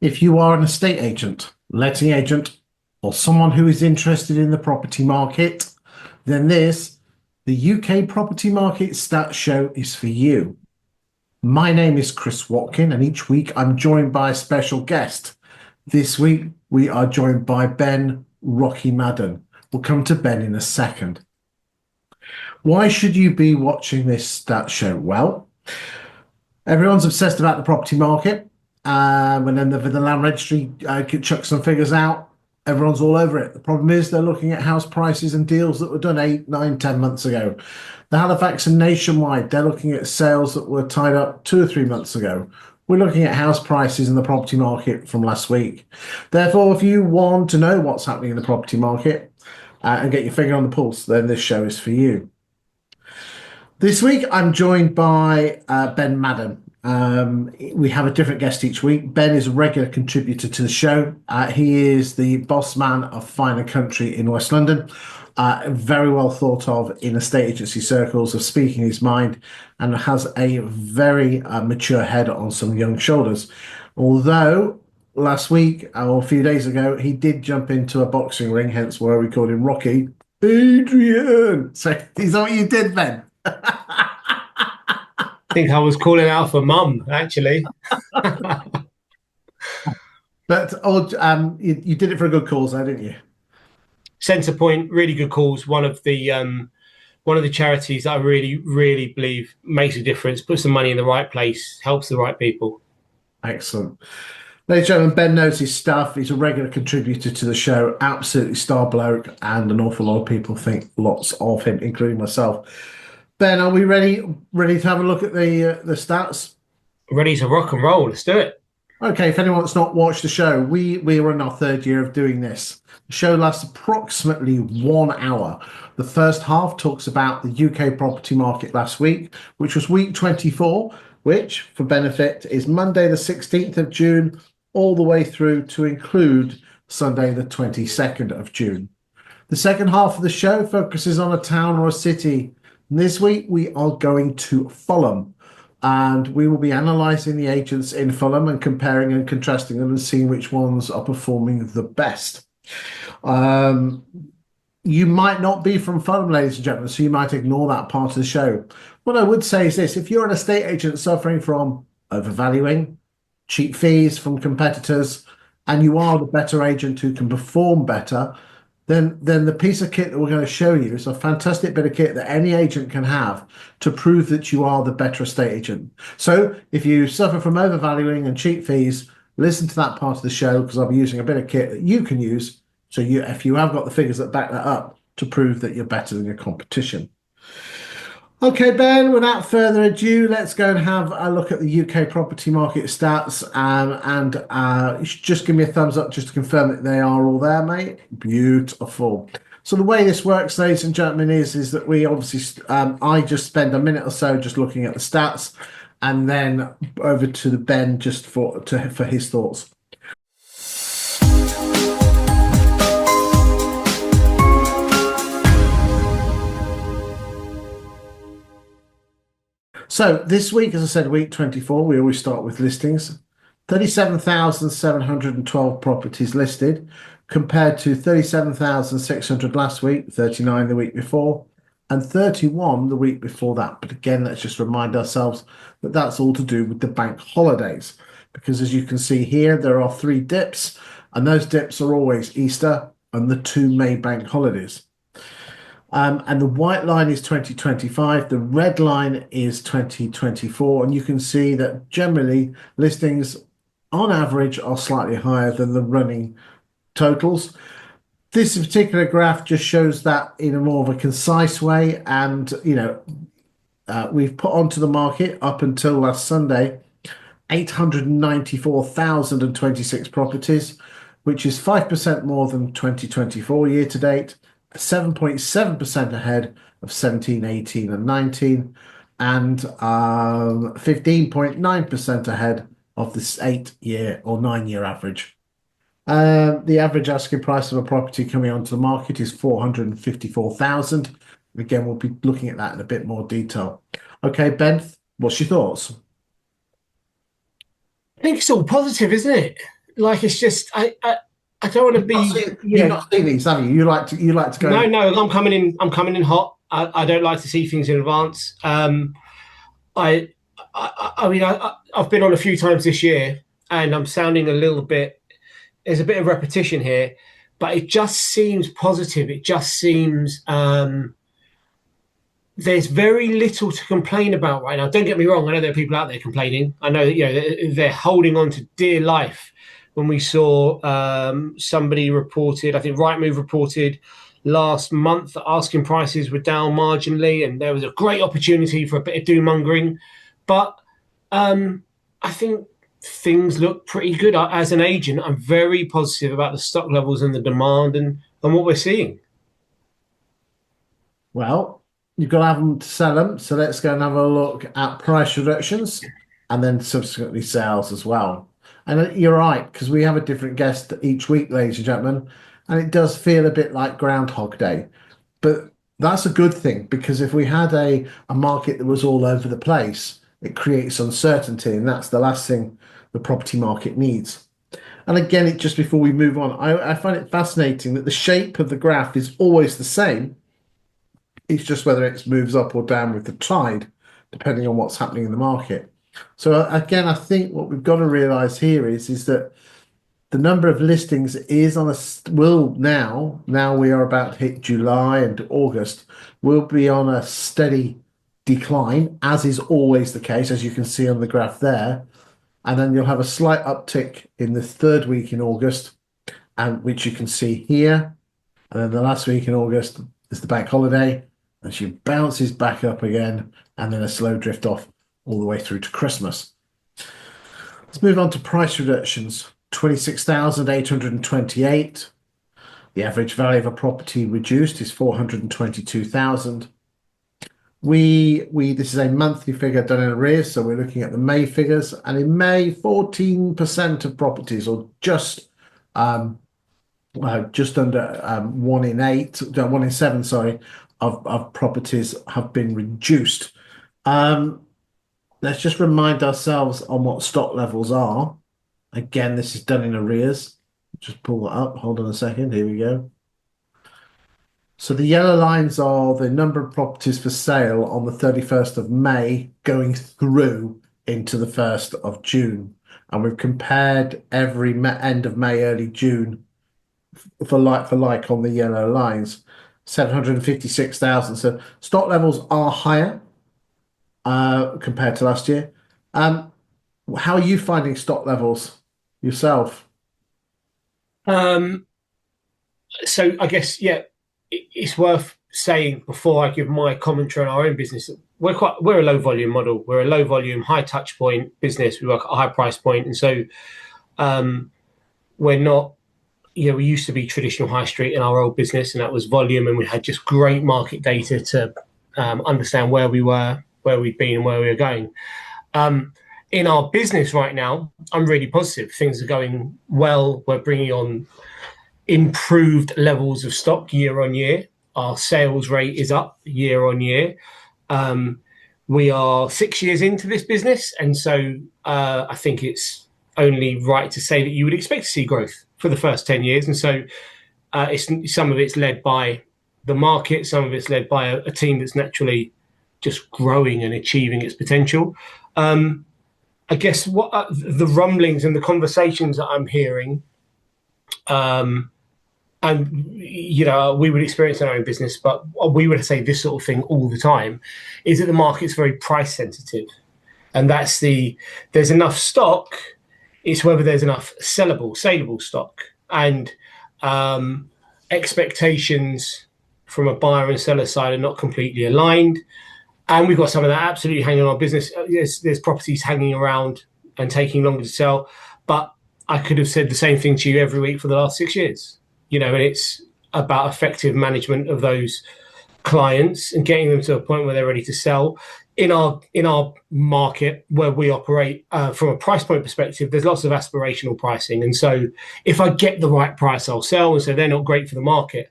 If you are an estate agent, letting agent, or someone who is interested in the property market, then the UK Property Market Stats Show, is for you. My name is Chris Watkin, and each week I'm joined by a special guest. This week we are joined by Ben Rocky Madden. We'll come to Ben in a second. Why should you be watching this stats show? Well, everyone's obsessed about the property market. When then the land registry chucks some figures out, everyone's all over it. The problem is they're looking at house prices and deals that were done 8, 9, 10 months ago. The Halifax and Nationwide, they're looking at sales that were tied up 2 or 3 months ago. We're looking at house prices in the property market from last week. Therefore, if you want to know what's happening in the property market and get your finger on the pulse, then this show is for you. This week, I'm joined by Ben Madden. We have a different guest each week. Ben is a regular contributor to the show. He is the boss man of Finer Country in West London. Very well thought of in estate agency circles, of speaking his mind, and has a very mature head on some young shoulders. Although last week or a few days ago, he did jump into a boxing ring, hence why we called him Rocky. Adrian! So is that what you did, Ben? I think I was calling out for mum, actually. But you did it for a good cause, though, didn't you? Centre Point, really good cause. One of the charities that I really believe makes a difference, puts the money in the right place, helps the right people. Excellent. Ladies and gentlemen, Ben knows his stuff. He's a regular contributor to the show, absolutely star bloke, and an awful lot of people think lots of him, including myself. Ben, are we ready to have a look at the stats? Ready to rock and roll. Let's do it. Okay, if anyone's not watched the show, we are in our 3rd year of doing this. The show lasts approximately 1 hour. The first half talks about the UK property market last week, which was week 24, which, for benefit, is Monday the 16th of June, all the way through to include Sunday the 22nd of June. The second half of the show focuses on a town or a city. This week we are going to Fulham, and we will be analysing the agents in Fulham and comparing and contrasting them and seeing which ones are performing the best. You might not be from Fulham, ladies and gentlemen, so you might ignore that part of the show. What I would say is this: if you're an estate agent suffering from overvaluing, cheap fees from competitors, and you are the better agent who can perform better, then the piece of kit that we're going to show you is a fantastic bit of kit that any agent can have to prove that you are the better estate agent. So if you suffer from overvaluing and cheap fees, listen to that part of the show, because I'll be using a bit of kit that you can use, so if you have got the figures that back that up, to prove that you're better than your competition. Okay, Ben, without further ado, let's go and have a look at the UK property market stats, and you should just give me a thumbs up just to confirm that they are all there, mate. Beautiful. So the way this works, ladies and gentlemen, is that we obviously, I just spend a minute or so just looking at the stats, and then over to the Ben just for his thoughts. So this week, as I said, week 24, we always start with listings. 37,712 properties listed, compared to 37,600 last week, 39 the week before, and 31 the week before that. But again, let's just remind ourselves that that's all to do with the bank holidays, because as you can see here, there are 3 dips, and those dips are always Easter and the 2 May bank holidays. And the white line is 2025, the red line is 2024, and you can see that generally listings on average are slightly higher than the running totals. This particular graph just shows that in a more of a concise way, and we've put onto the market up until last Sunday 894,026 properties, which is 5% more than 2024 year to date, 7.7% ahead of 17, 18 and 19, and 15.9% ahead of this 8-year or 9-year average. The average asking price of a property coming onto the market is 454,000. Again, we'll be looking at that in a bit more detail. Okay, Ben, what's your thoughts? I think it's all positive, isn't it? like it's just I don't want to be, You've not seen these, have you? You like to go. No, I'm coming in hot. I don't like to see things in advance. I, I mean, I've been on a few times this year, and I'm sounding a little bit. There's a bit of repetition here, but it just seems positive. It just seems there's very little to complain about right now. Don't get me wrong. I know there are people out there complaining. I know that they're holding on to dear life. When we saw somebody reported, I think Rightmove reported last month that asking prices were down marginally, and there was a great opportunity for a bit of doom mongering. But I think things look pretty good. As an agent, I'm very positive about the stock levels and the demand and what we're seeing. Well, you've got to have them to sell them. So let's go and have a look at price reductions and then subsequently sales as well. And you're right, because we have a different guest each week, ladies and gentlemen, and it does feel a bit like Groundhog Day. But that's a good thing, because if we had a market that was all over the place, it creates uncertainty, and that's the last thing the property market needs. And again, just before we move on, I find it fascinating that the shape of the graph is always the same. It's just whether it moves up or down with the tide, depending on what's happening in the market. So again, I think what we've got to realize here is that the number of listings is on now we are about to hit July and August, will be on a steady decline, as is always the case, as you can see on the graph there. And then you'll have a slight uptick in the third week in August, and which you can see here. And then the last week in August is the bank holiday, and she bounces back up again, and then a slow drift off all the way through to Christmas. Let's move on to price reductions. 26,828. The average value of a property reduced is 422,000. This is a monthly figure done in arrears, so we're looking at the May figures, and in May, 14% of properties, or just under 1 in 7, sorry, of properties have been reduced. Let's just remind ourselves on what stock levels are. Again, this is done in arrears. Just pull that up. Hold on a second. Here we go. So the yellow lines are the number of properties for sale on the 31st of May going through into the 1st of June. And we've compared every end of May, early June for like on the yellow lines. 756,000. So stock levels are higher compared to last year. How are you finding stock levels yourself? So I guess, it's worth saying before I give my commentary on our own business, we're a low volume model. We're a low volume, high touch point business. We work at a high price point. And so we're not, we used to be traditional high street in our old business, and that was volume. And we had just great market data to understand where we were, where we'd been, and where we were going. In our business right now, I'm really positive. Things are going well. We're bringing on improved levels of stock year on year. Our sales rate is up year on year. We are 6 years into this business, and so I think it's only right to say that you would expect to see growth for the first 10 years. And so some of it's led by the market, some of it's led by a team that's naturally just growing and achieving its potential. I guess what the rumblings and the conversations that I'm hearing, and we would experience in our own business, but we would say this sort of thing all the time, is that the market's very price sensitive, and there's enough stock. It's whether there's enough saleable stock, and expectations from a buyer and seller side are not completely aligned. And we've got some of that absolutely hanging on our business. There's properties hanging around and taking longer to sell, but I could have said the same thing to you every week for the last 6 years. And it's about effective management of those clients and getting them to a point where they're ready to sell. In our market where we operate, from a price point perspective, there's lots of aspirational pricing. And so if I get the right price, I'll sell. And so they're not great for the market.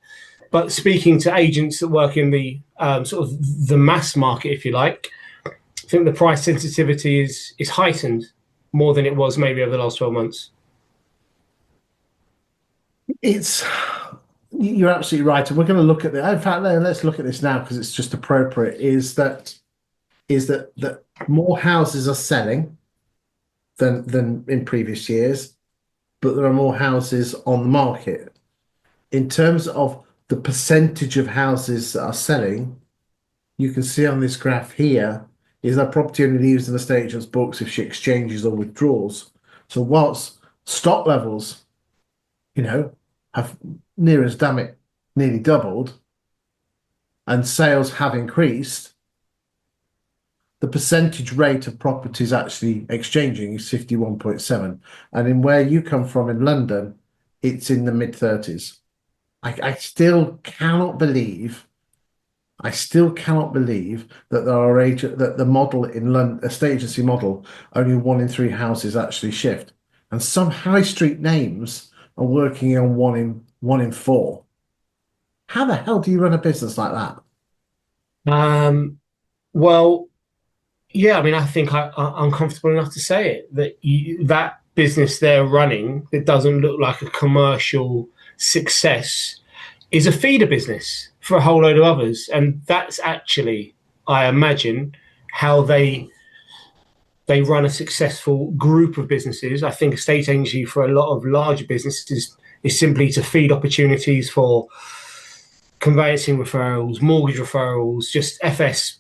But speaking to agents that work in the sort of the mass market, if you like, I think the price sensitivity is heightened more than it was maybe over the last 12 months. It's you're absolutely right, and we're going to look at that. In fact, let's look at this now because it's just appropriate. Is that more houses are selling than in previous years, but there are more houses on the market. In terms of the percentage of houses that are selling, you can see on this graph here is that property only leaves an estate agent's books if she exchanges or withdraws. So whilst stock levels, have near as damn it nearly doubled and sales have increased, the percentage rate of properties actually exchanging is 51.7. And in where you come from in London, it's in the mid 30s. I still cannot believe that there are that the model in London, a state agency model, only 1 in 3 houses actually shift. And some high street names are working on 1 in 4. How the hell do you run a business like that? Well, yeah, I mean, I think I'm comfortable enough to say it that that business they're running that doesn't look like a commercial success is a feeder business for a whole load of others, and that's actually, I imagine, how they run a successful group of businesses. I think estate agency for a lot of larger businesses is simply to feed opportunities for conveyancing referrals, mortgage referrals, just FS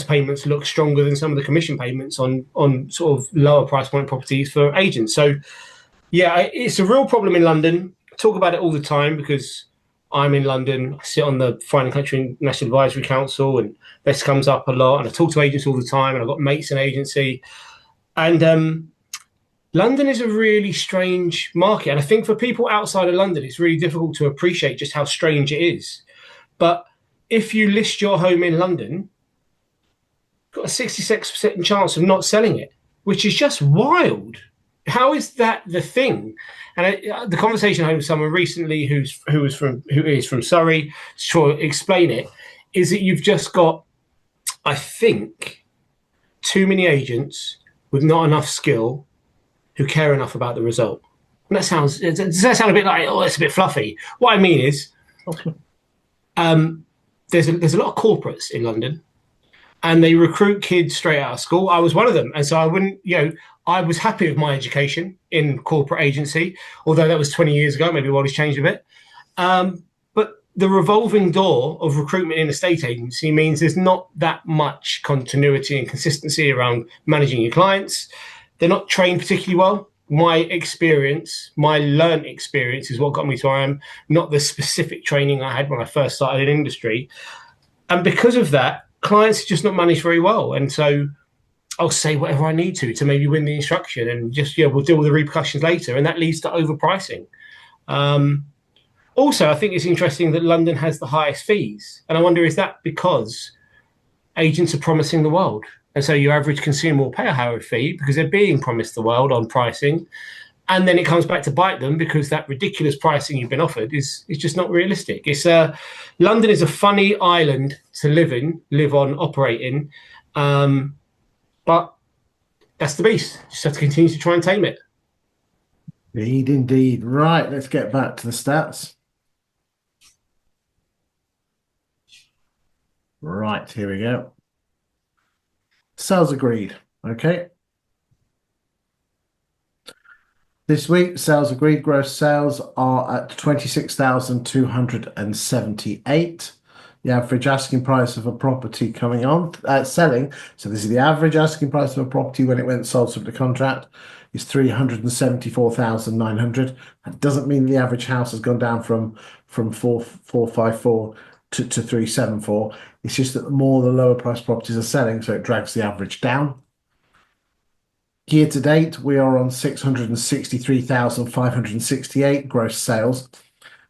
payments look stronger than some of the commission payments on sort of lower price point properties for agents. So yeah, it's a real problem in London. I talk about it all the time because I'm in London. I sit on the Fine and Country National Advisory Council, and this comes up a lot. And I talk to agents all the time, and I've got mates in agency. And London is a really strange market. And I think for people outside of London, it's really difficult to appreciate just how strange it is. But if you list your home in London, you've got a 66% chance of not selling it, which is just wild. How is that the thing? And the conversation I had with someone recently who is from Surrey, to explain it, is that you've just got, I think, too many agents with not enough skill who care enough about the result. And does that sound a bit like, oh, it's a bit fluffy? What I mean is, there's a lot of corporates in London, and they recruit kids straight out of school. I was one of them, and so I wouldn't, I was happy with my education in corporate agency, although that was 20 years ago. Maybe the world has changed a bit. But the revolving door of recruitment in a estate agency means there's not that much continuity and consistency around managing your clients. They're not trained particularly well. My learned experience is what got me to where I am, not the specific training I had when I first started in industry. And because of that, clients are just not managed very well. And so I'll say whatever I need to maybe win the instruction, and just, we'll deal with the repercussions later. And that leads to overpricing. Also, I think it's interesting that London has the highest fees. And I wonder, is that because agents are promising the world? And so your average consumer will pay a higher fee because they're being promised the world on pricing. And then it comes back to bite them because that ridiculous pricing you've been offered is just not realistic. London is a funny island to live on, operate in. But that's the beast. Just have to continue to try and tame it. Indeed. Right, let's get back to the stats. Right, here we go. Sales agreed. Okay. This week, sales agreed, gross sales are at 26,278. The average asking price of a property coming on, selling. So this is the average asking price of a property when it went sold subject to contract is 374,900. That doesn't mean the average house has gone down from 454 to 374. It's just that the more the lower price properties are selling, so it drags the average down. Year to date, we are on 663,568 gross sales,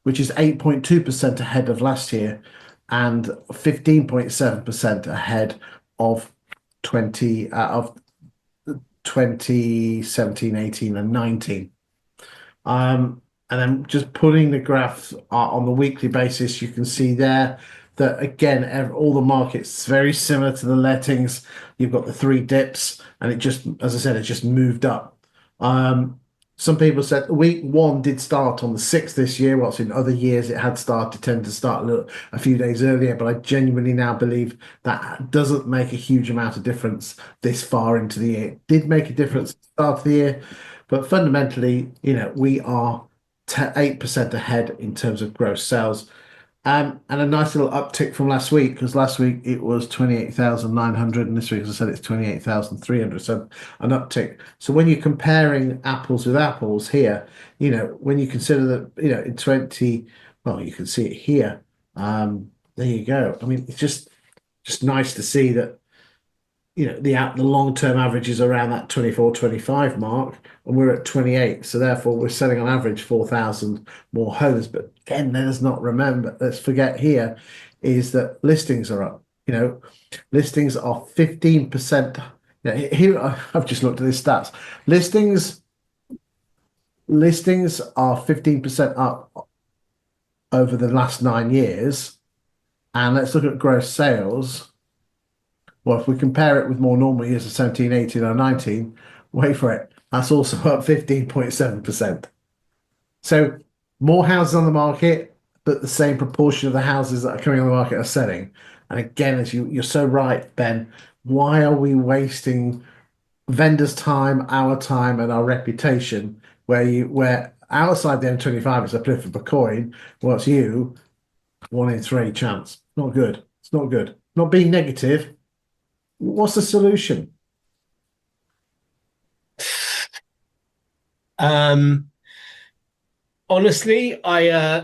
which is 8.2% ahead of last year and 15.7% ahead of 2017, 18, and 19. And then just putting the graphs on the weekly basis, you can see there that, again, all the markets very similar to the lettings. You've got the 3 dips, and it just, as I said, it just moved up. Some people said week one did start on the 6th this year, whilst in other years it had tended to start a few days earlier. But I genuinely now believe that doesn't make a huge amount of difference this far into the year. It did make a difference at the start of the year, but fundamentally, we are 8% ahead in terms of gross sales. And a nice little uptick from last week, because last week it was 28,900, and this week, as I said, it's 28,300. So an uptick. So when you're comparing apples with apples here, when you consider that, in 20, well, you can see it here. There you go. I mean, it's just nice to see that, the long-term average is around that 24, 25 mark, and we're at 28. So therefore, we're selling on average 4,000 more homes. But again, let's forget here is that listings are up. Listings are 15%. Here, I've just looked at the stats. Listings are 15% up over the last 9 years. And let's look at gross sales. Well, if we compare it with more normal years of 17, 18, or 19, wait for it. That's also up 15.7%. So more houses on the market, but the same proportion of the houses that are coming on the market are selling. And again, as you're so right, Ben, why are we wasting vendors' time, our time, and our reputation where outside the M25 it's a flip of a coin, what's 1 in 3 chance. Not good. It's not good. Not being negative. What's the solution? Honestly,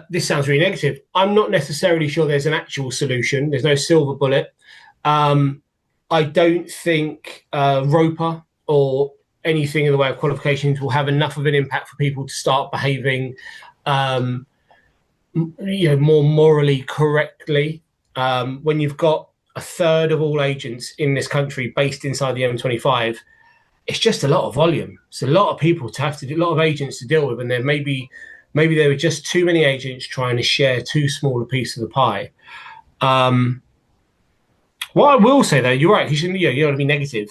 this sounds really negative. I'm not necessarily sure there's an actual solution. There's no silver bullet. I don't think ROPA or anything in the way of qualifications will have enough of an impact for people to start behaving, more morally correctly. When you've got a third of all agents in this country based inside the M25, it's just a lot of volume. It's a lot of people to have to do, a lot of agents to deal with, and then maybe there were just too many agents trying to share too small a piece of the pie. What I will say, though, you're right. You don't want to be negative.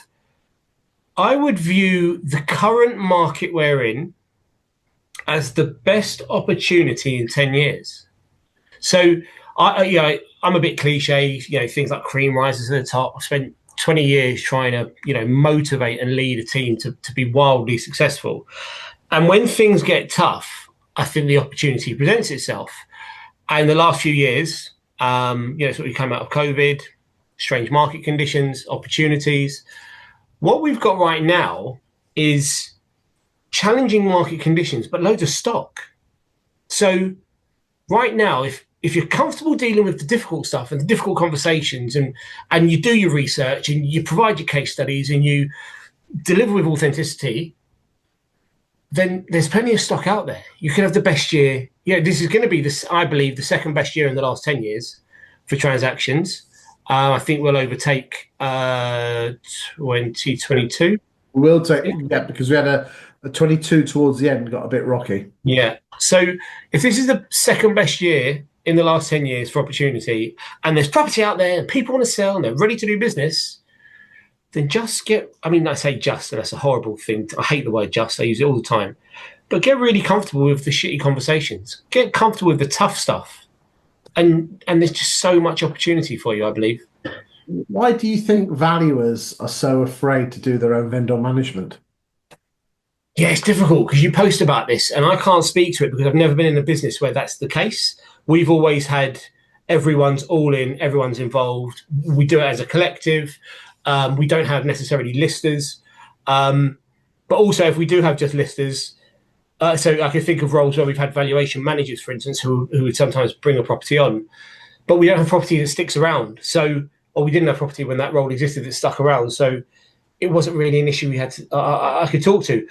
I would view the current market we're in as the best opportunity in 10 years. So I'm a bit cliche, things like cream rises to the top. I spent 20 years trying to, motivate and lead a team to be wildly successful. And when things get tough, I think the opportunity presents itself. And the last few years, sort of come out of COVID, strange market conditions, opportunities. What we've got right now is challenging market conditions, but loads of stock. So right now, if you're comfortable dealing with the difficult stuff and the difficult conversations and you do your research and you provide your case studies and you deliver with authenticity, then there's plenty of stock out there. You can have the best year. This is going to be, I believe, the second best year in the last 10 years for transactions. I think we'll overtake 2022. We'll take, because we had a 22 towards the end, got a bit rocky. Yeah. So if this is the second best year in the last 10 years for opportunity, and there's property out there and people want to sell and they're ready to do business, then I say just, and that's a horrible thing. I hate the word just. I use it all the time. But get really comfortable with the shitty conversations. Get comfortable with the tough stuff. And there's just so much opportunity for you, I believe. Why do you think valuers are so afraid to do their own vendor management? Yeah, it's difficult because you post about this and I can't speak to it because I've never been in a business where that's the case. We've always had everyone's all in, everyone's involved. We do it as a collective. We don't have necessarily listers. But also if we do have just listers, so I can think of roles where we've had valuation managers, for instance, who would sometimes bring a property on, but we don't have property that sticks around. Or we didn't have property when that role existed that stuck around. So it wasn't really an issue we had to, I could talk to.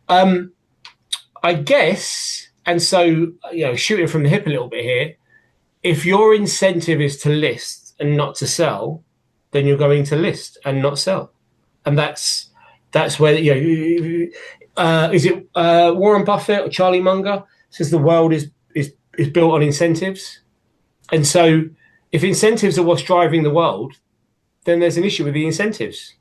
I guess, and so, shooting from the hip a little bit here, if your incentive is to list and not to sell, then you're going to list and not sell. And that's where, is it Warren Buffett or Charlie Munger says the world is built on incentives. And so if incentives are what's driving the world, then there's an issue with the incentives.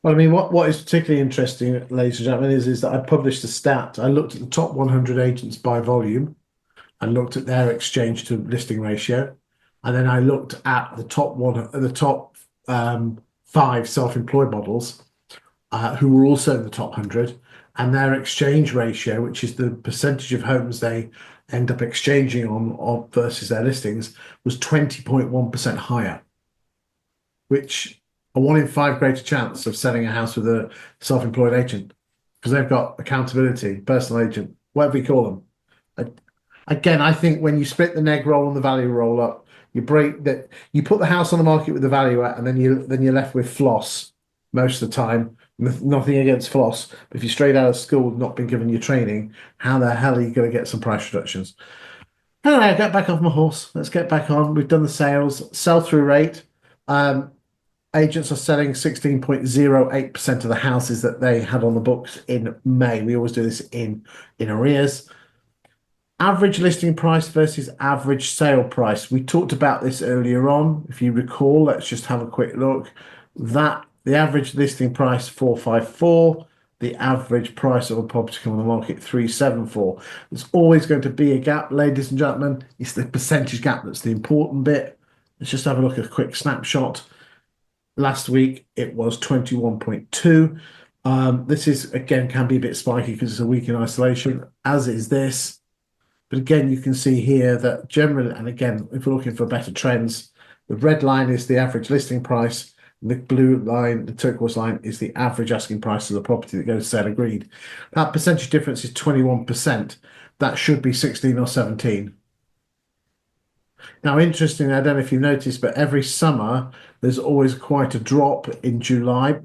Well, I mean, what is particularly interesting, ladies and gentlemen, is that I published a stat. I looked at the top 100 agents by volume and looked at their exchange to listing ratio, and then I looked at the top five self-employed models who were also in the top 100, and their exchange ratio, which is the percentage of homes they end up exchanging on versus their listings, was 20.1% higher, which a one in five greater chance of selling a house with a self-employed agent because they've got accountability, personal agent, whatever you call them. Again, I think when you split the neg roll and the value roll up, you break that you put the house on the market with the value at, and then you're left with floss most of the time. Nothing against floss, but if you're straight out of school, not been given your training, how the hell are you going to get some price reductions? Anyway, I get back off my horse. Let's get back on. We've done the sales, sell-through rate. Um, Agents are selling 16.08% of the houses that they had on the books in May. We always do this in arrears. Average listing price versus average sale price. We talked about this earlier on. If you recall, let's just have a quick look. That the average listing price 454, the average price of a property coming on the market 374. There's always going to be a gap, ladies and gentlemen. It's the percentage gap that's the important bit. Let's just have a look at a quick snapshot. Last week it was 21.2. This is again can be a bit spiky because it's a week in isolation, as is this. But again, you can see here that generally, and again, if we're looking for better trends, the red line is the average listing price, and the blue line, the turquoise line, is the average asking price of the property that goes to sale agreed. That percentage difference is 21%. That should be 16 or 17. Now, interestingly, I don't know if you've noticed, but every summer there's always quite a drop in July,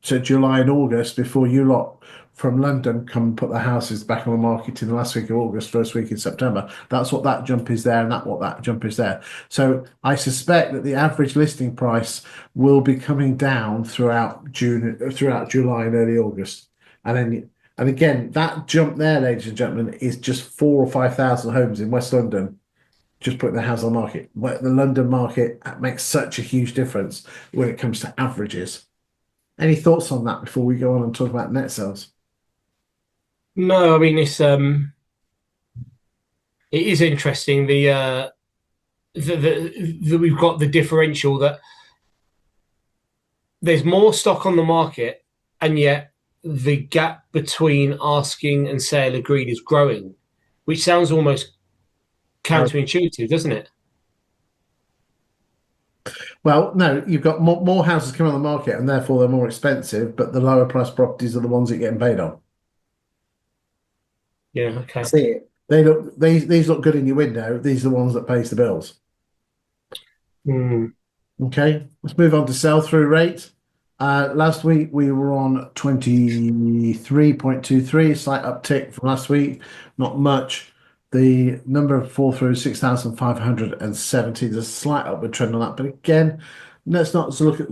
so July and August before you lot from London come and put their houses back on the market in the last week of August, first week in September. That's what that jump is there, and that jump is there. So I suspect that the average listing price will be coming down throughout July and early August, and again that jump there, ladies and gentlemen, is just 4 or 5 thousand homes in West London just putting their house on the market. The London market makes such a huge difference when it comes to averages. Any thoughts on that before we go on and talk about net sales? No, I mean it is interesting the we've got the differential that there's more stock on the market, and yet the gap between asking and sale agreed is growing, which sounds almost counterintuitive, doesn't it? Well, no, you've got more houses coming on the market and therefore they're more expensive, but the lower price properties are the ones that are getting paid on. Yeah, okay. See it. These look good in your window. These are the ones that pays the bills. Mm. Okay, let's move on to sell-through rate. Last week we were on 23.23, slight uptick from last week, not much. The number of fall through 6,570. There's a slight upward trend on that, but again, let's not look at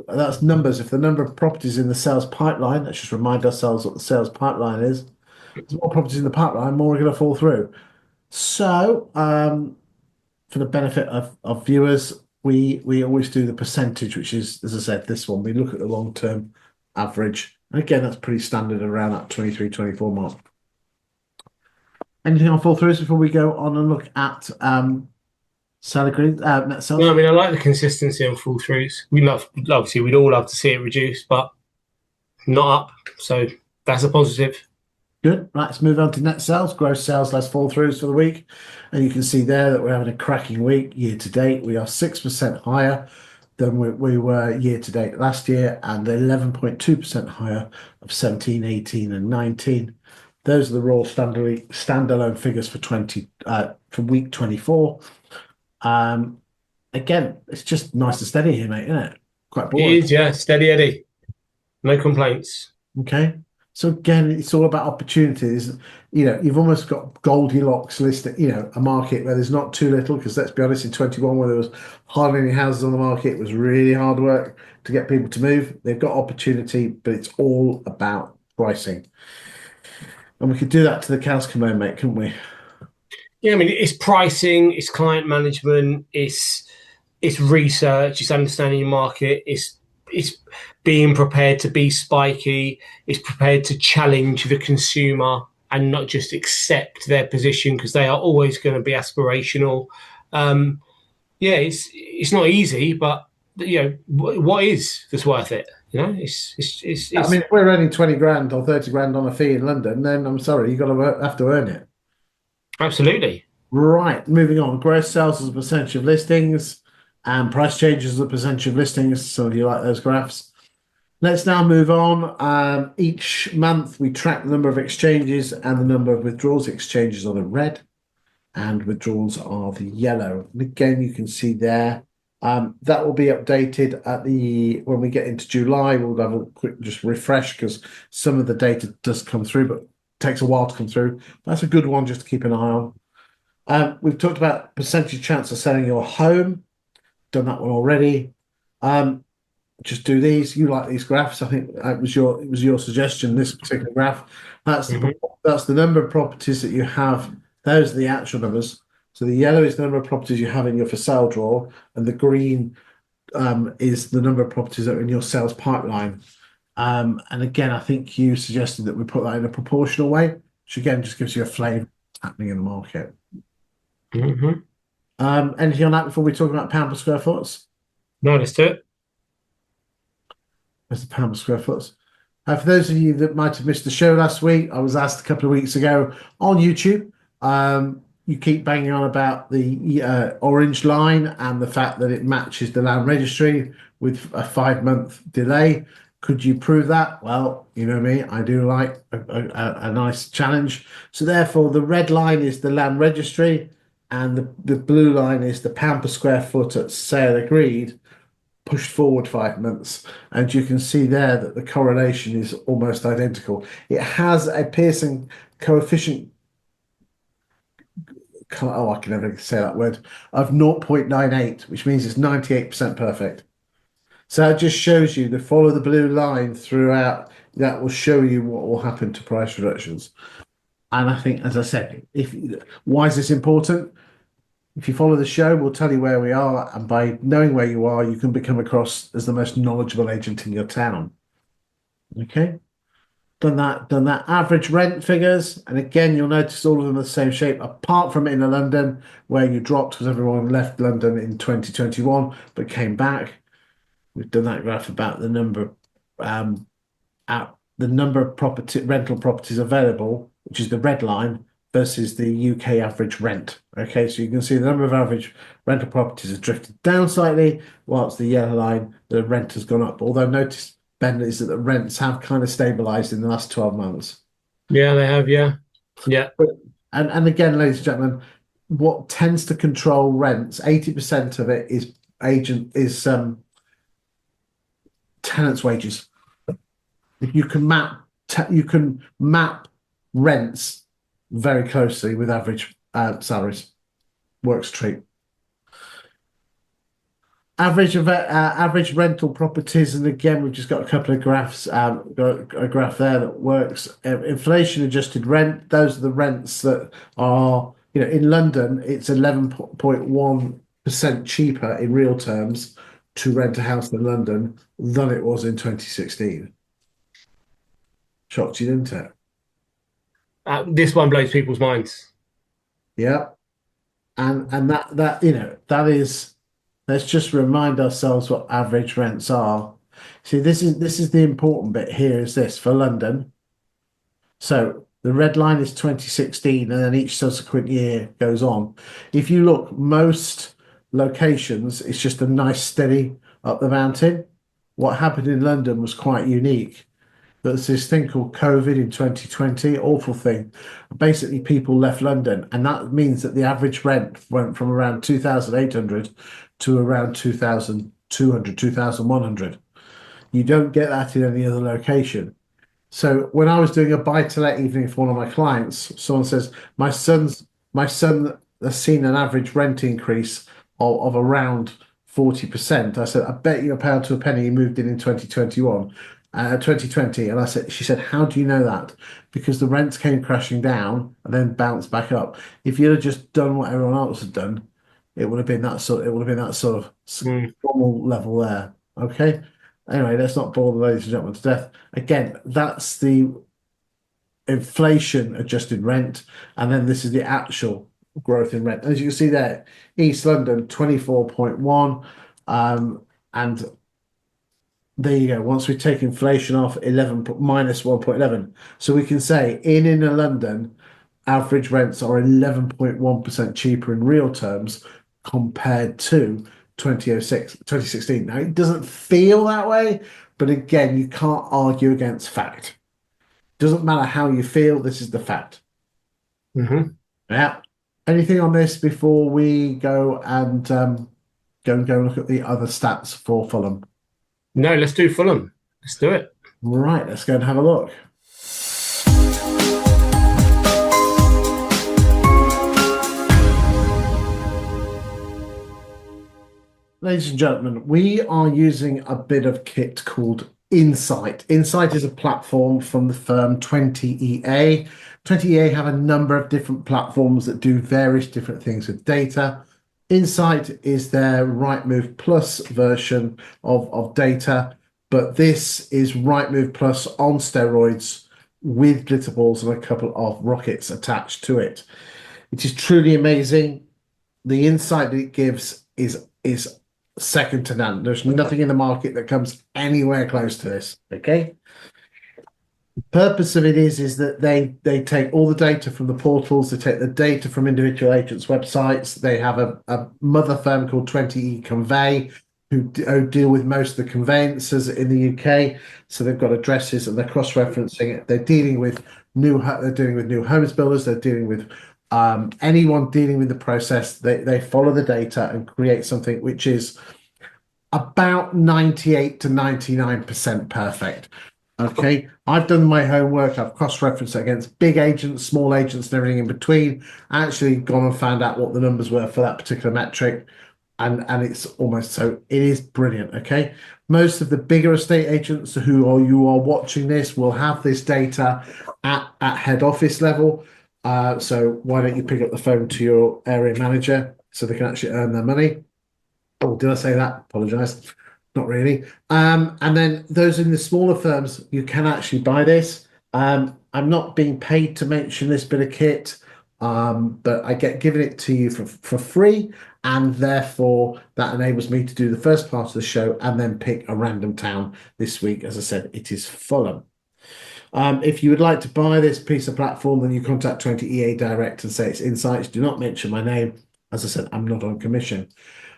that's numbers. If the number of properties in the sales pipeline, let's just remind ourselves what the sales pipeline is. There's more properties in the pipeline, more are going to fall through. So, for the benefit of viewers, we always do the percentage, which is, as I said, this one. We look at the long-term average. And again, that's pretty standard around that 23, 24 mark. Anything on fall throughs before we go on and look at sell agreed net sales? No, I mean I like the consistency on fall throughs. Obviously we'd all love to see it reduce, but not up. So that's a positive. Good. Right, let's move on to net sales, gross sales less fall throughs for the week. And you can see there that we're having a cracking week year to date. We are 6% higher than we were year to date last year, and 11.2% higher of 17, 18, and 19. Those are the raw standalone figures for week 24. Again, it's just nice and steady here, mate, isn't it? Quite boring. It is, yeah, steady Eddie. No complaints. Okay. So again, it's all about opportunities. You've almost got Goldilocks listed, a market where there's not too little, because let's be honest, in 21, where there was hardly any houses on the market, it was really hard work to get people to move. They've got opportunity, but it's all about pricing. And we could do that to the cows come home, mate, couldn't we? Yeah, I mean it's pricing, it's client management, it's research, it's understanding your market, it's it's being prepared to be spiky. It's prepared to challenge the consumer and not just accept their position because they are always going to be aspirational. Um, yeah, it's not easy, but what is that's worth it? I It's mean, if we're earning 20 grand or 30 grand on a fee in London, then I'm sorry, you've got to have to earn it. absolutely. Right, moving on. Gross sales as a percentage of listings and price changes as a percentage of listings. Some of you like those graphs. Let's now move on. Each month we track the number of exchanges and the number of withdrawals. Exchanges are the red and withdrawals are the yellow. And again, you can see there. That will be updated when we get into July. We'll have a quick just refresh because some of the data does come through, but takes a while to come through. That's a good one just to keep an eye on. We've talked about percentage chance of selling your home. Done that one already. Just do these. You like these graphs? I think it was your suggestion. This particular graph. That's Mhm. that's the number of properties that you have. Those are the actual numbers. So the yellow is the number of properties you have in your for sale drawer, and the green is the number of properties that are in your sales pipeline. And again, I think you suggested that we put that in a proportional way, which again just gives you a flavour of what's happening in the market. Mhm. Anything on that before we talk about pound per square foot? No, let's do it. There's the pound per square foot. For those of you that might have missed the show last week, I was asked a couple of weeks ago on YouTube. You keep banging on about the orange line and the fact that it matches the land registry with a 5 month delay. Could you prove that? Well, you know me, I do like a nice challenge. So therefore, the red line is the land registry, and the blue line is the pound per square foot at sale agreed, pushed forward 5 months. And you can see there that the correlation is almost identical. It has a Pearson coefficient, oh, I can never say that word, of 0.98, which means it's 98% perfect. So it just shows you to follow the blue line throughout. That will show you what will happen to price reductions. And I think, as I said, why is this important? If you follow the show, we'll tell you where we are, and by knowing where you are, you can become across as the most knowledgeable agent in your town. Okay, done that. Average rent figures, and again, you'll notice all of them are the same shape, apart from inner London, where you dropped because everyone left London in 2021 but came back. We've done that graph about um, the number of rental properties available, which is the red line, versus the UK average rent. Okay, so you can see the number of average rental properties has drifted down slightly, whilst the yellow line, the rent has gone up. Although notice, Ben, is that the rents have kind of stabilized in the last 12 months. Yeah, they have. Yeah, yeah. But, and again, ladies and gentlemen, what tends to control rents, 80% of it is tenants' wages. If you can map rents very closely with average salaries. Works treat. Average rental properties, and again, we've just got a couple of graphs. Got a graph there that works. Inflation adjusted rent. Those are the rents that are, in London, it's 11.1% cheaper in real terms to rent a house in London than it was in 2016. Shocked you, didn't it? This one blows people's minds. Yeah. And that is, let's just remind ourselves what average rents are. See, this is the important bit here is this for London. So the red line is 2016, and then each subsequent year goes on. If you look, most locations, it's just a nice steady up the mountain. What happened in London was quite unique. There's this thing called COVID in 2020, awful thing. Basically, people left London, and that means that the average rent went from around 2,800 to around 2,200, 2,100. You don't get that in any other location. So when I was doing a buy-to-let evening for one of my clients, someone says, my son has seen an average rent increase of around 40%. I said, I bet you a pound to a penny he moved in 2021, 2020. And she said, how do you know that? Because the rents came crashing down and then bounced back up. If you'd have just done what everyone else had done, it would have been that sort of Mm. normal level there. Okay. Anyway, let's not bore the ladies and gentlemen to death. Again, that's the inflation adjusted rent, and then this is the actual growth in rent. As you can see there, East London 24.1, and there you go. Once we take inflation off, 11 minus 1.11, so we can say in inner London, average rents are 11.1% cheaper in real terms compared to 2016. Now it doesn't feel that way, but again, you can't argue against fact. Doesn't matter how you feel, this is the fact. Mm-hmm. Yeah. Anything on this before we go and go look at the other stats for Fulham? No, let's do Fulham. Let's do it. Right, let's go and have a look. Ladies and gentlemen, we are using a bit of kit called Insight. Insight is a platform from the firm 20EA. 20EA have a number of different platforms that do various different things with data. Insight is their Rightmove Plus version of data, but this is Rightmove Plus on steroids with glitter balls and a couple of rockets attached to it. It is truly amazing. The insight that it gives is second to none. There's nothing in the market that comes anywhere close to this. Okay. The purpose of it is that they take all the data from the portals, they take the data from individual agents' websites. They have a mother firm called 20E Convey who deal with most of the conveyancers in the UK. So they've got addresses and they're cross-referencing it. They're dealing with new homes builders. They're dealing with anyone dealing with the process. They follow the data and create something which is about 98 to 99% perfect. Okay, I've done my homework. I've cross-referenced it against big agents, small agents, and everything in between. I actually gone and found out what the numbers were for that particular metric, and it's almost so. It is brilliant. Okay, most of the bigger estate agents you are watching this will have this data at head office level. So why don't you pick up the phone to your area manager so they can actually earn their money? Oh, did I say that? Apologise. Not really. And then those in the smaller firms, you can actually buy this. I'm not being paid to mention this bit of kit, but I get given it to you for free, and therefore that enables me to do the first part of the show and then pick a random town this week. As I said, it is Fulham. If you would like to buy this piece of platform, then you contact 20EA Direct and say it's Insights. Do not mention my name. As I said, I'm not on commission.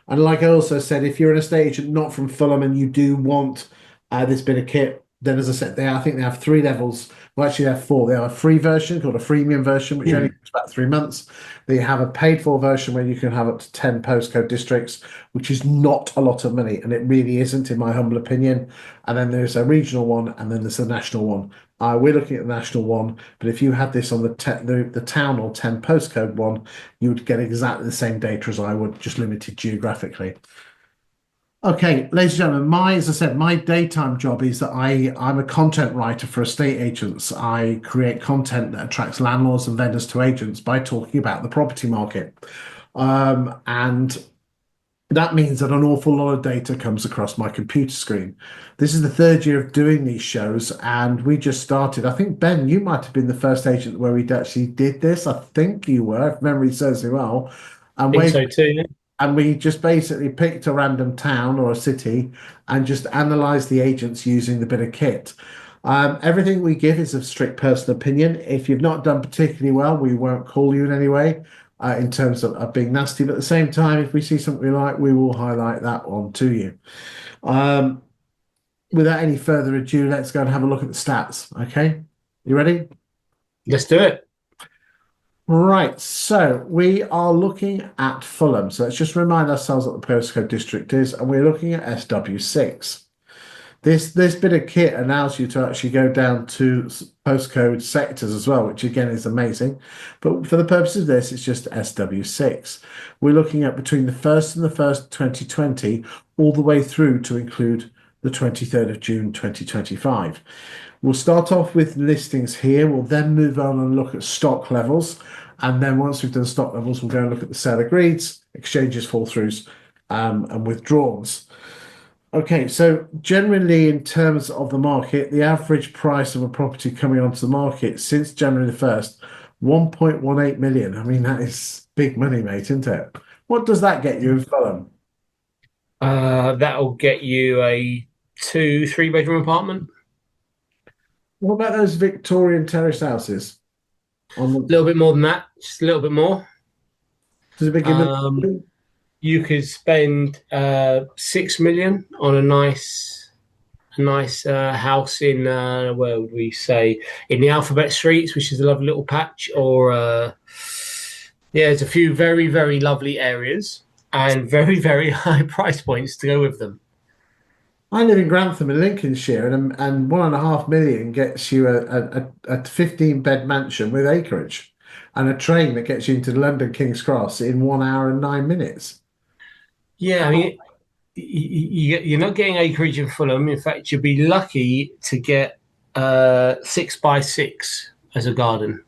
And like I also said, if you're an estate agent not from Fulham and you do want this bit of kit, then as I said, I think they have 3 levels. Well, actually, they have 4. They have a free version called a freemium version, which only takes about 3 months. They have a paid for version where you can have up to 10 postcode districts, which is not a lot of money, and it really isn't, in my humble opinion. And then there's a regional one, and then there's a national one. We're looking at the national one, but if you had this on the town or 10 postcode one, you would get exactly the same data as I would, just limited geographically. Okay, ladies and gentlemen, as I said, my daytime job is that I'm a content writer for estate agents. I create content that attracts landlords and vendors to agents by talking about the property market. And that means that an awful lot of data comes across my computer screen. This is the 3rd year of doing these shows, and we just started. I think, Ben, you might have been the first agent where we actually did this. I think you were, if memory serves me well. And I think so too. Yeah. And we just basically picked a random town or a city and just analysed the agents using the bit of kit. Everything we give is of strict personal opinion. If you've not done particularly well, we won't call you in any way in terms of being nasty. But at the same time, if we see something we like, we will highlight that one to you. Without any further ado, let's go and have a look at the stats. Okay, you ready? Let's do it. Right, so we are looking at Fulham. So let's just remind ourselves what the postcode district is, and we're looking at SW6. This bit of kit allows you to actually go down to postcode sectors as well, which again is amazing. But for the purpose of this, it's just SW6. We're looking at between the 1st and the 1st 2020, all the way through to include the 23rd of June 2025. We'll start off with listings here. We'll then move on and look at stock levels. And then once we've done stock levels, we'll go and look at the sale agreeds, exchanges, fall throughs, and withdrawals. Okay, so generally, in terms of the market, the average price of a property coming onto the market since January the 1st, 1.18 million. I mean, that is big money, mate, isn't it? What does that get you in Fulham? That'll get you a three bedroom apartment. What about those Victorian terrace houses? On A little bit more than that, just a little bit more. does it begin Um, with you could spend 6 million on a nice house in where would we say in the Alphabet Streets, which is a lovely little patch, or yeah, there's a few very very lovely areas and very very high price points to go with them. I live in Grantham in Lincolnshire, and 1.5 million gets you a 15 bed mansion with acreage and a train that gets you into London King's Cross in 1 hour and 9 minutes. Yeah, I mean, you're not getting acreage in Fulham. In fact, you'd be lucky to get 6 by 6 as a garden.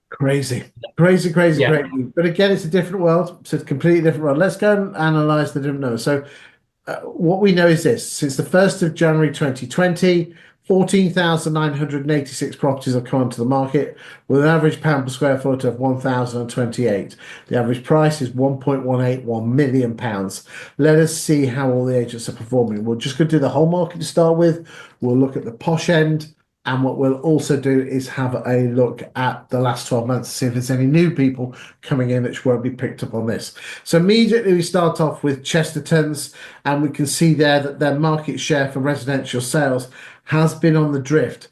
Crazy, crazy, crazy, Yeah. crazy. But again, it's a different world. It's a completely different world. Let's go and analyze the different numbers. So what we know is this: since the 1st of January 2020, 14,986 properties have come onto the market with an average pound per square foot of 1,028. The average price is £1.181 million. Let us see how all the agents are performing. We're just going to do the whole market to start with. We'll look at the posh end. And what we'll also do is have a look at the last 12 months to see if there's any new people coming in which won't be picked up on this. So immediately we start off with Chesterton's, and we can see there that their market share for residential sales has been on the drift.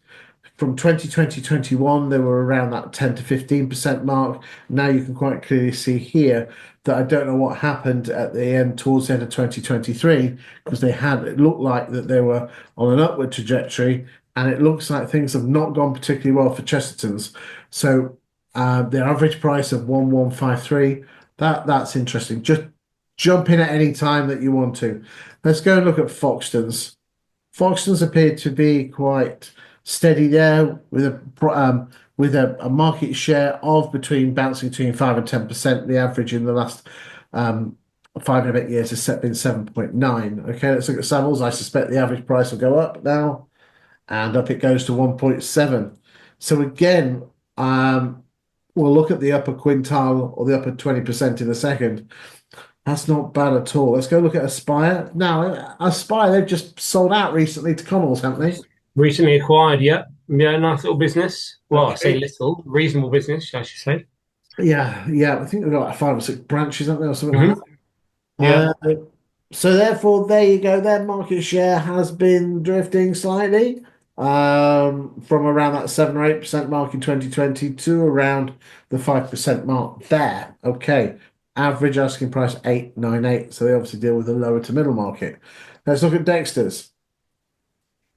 From 2020 to 21, they were around that 10 to 15% mark. Now you can quite clearly see here that I don't know what happened at the end, towards the end of 2023, because it looked like that they were on an upward trajectory, and it looks like things have not gone particularly well for Chesterton's. So the average price of 1153, that's interesting. Just jump in at any time that you want to. Let's go and look at Foxton's. Foxton's appeared to be quite steady there with a market share of bouncing between 5 and 10%. The average in the last 5 and a bit years has been 7.9. Okay, let's look at Savills. I suspect the average price will go up now, and up it goes to 1.7. So again, we'll look at the upper quintile or the upper 20% in a second. That's not bad at all. Let's go look at Aspire. Now, Aspire, they've just sold out recently to Connells, haven't they? Recently acquired, yeah. Yeah, nice little business. Well, I say Okay. little, reasonable business, I should say. Yeah, yeah. I think they've got like 5 or 6 branches, haven't they, or something like Hmm. Yeah. that. So therefore, there you go. Their market share has been drifting slightly from around that 7 or 8% mark in 2020 to around the 5% mark there. Okay. Average asking price 898. So they obviously deal with the lower to middle market. Let's look at Dexter's.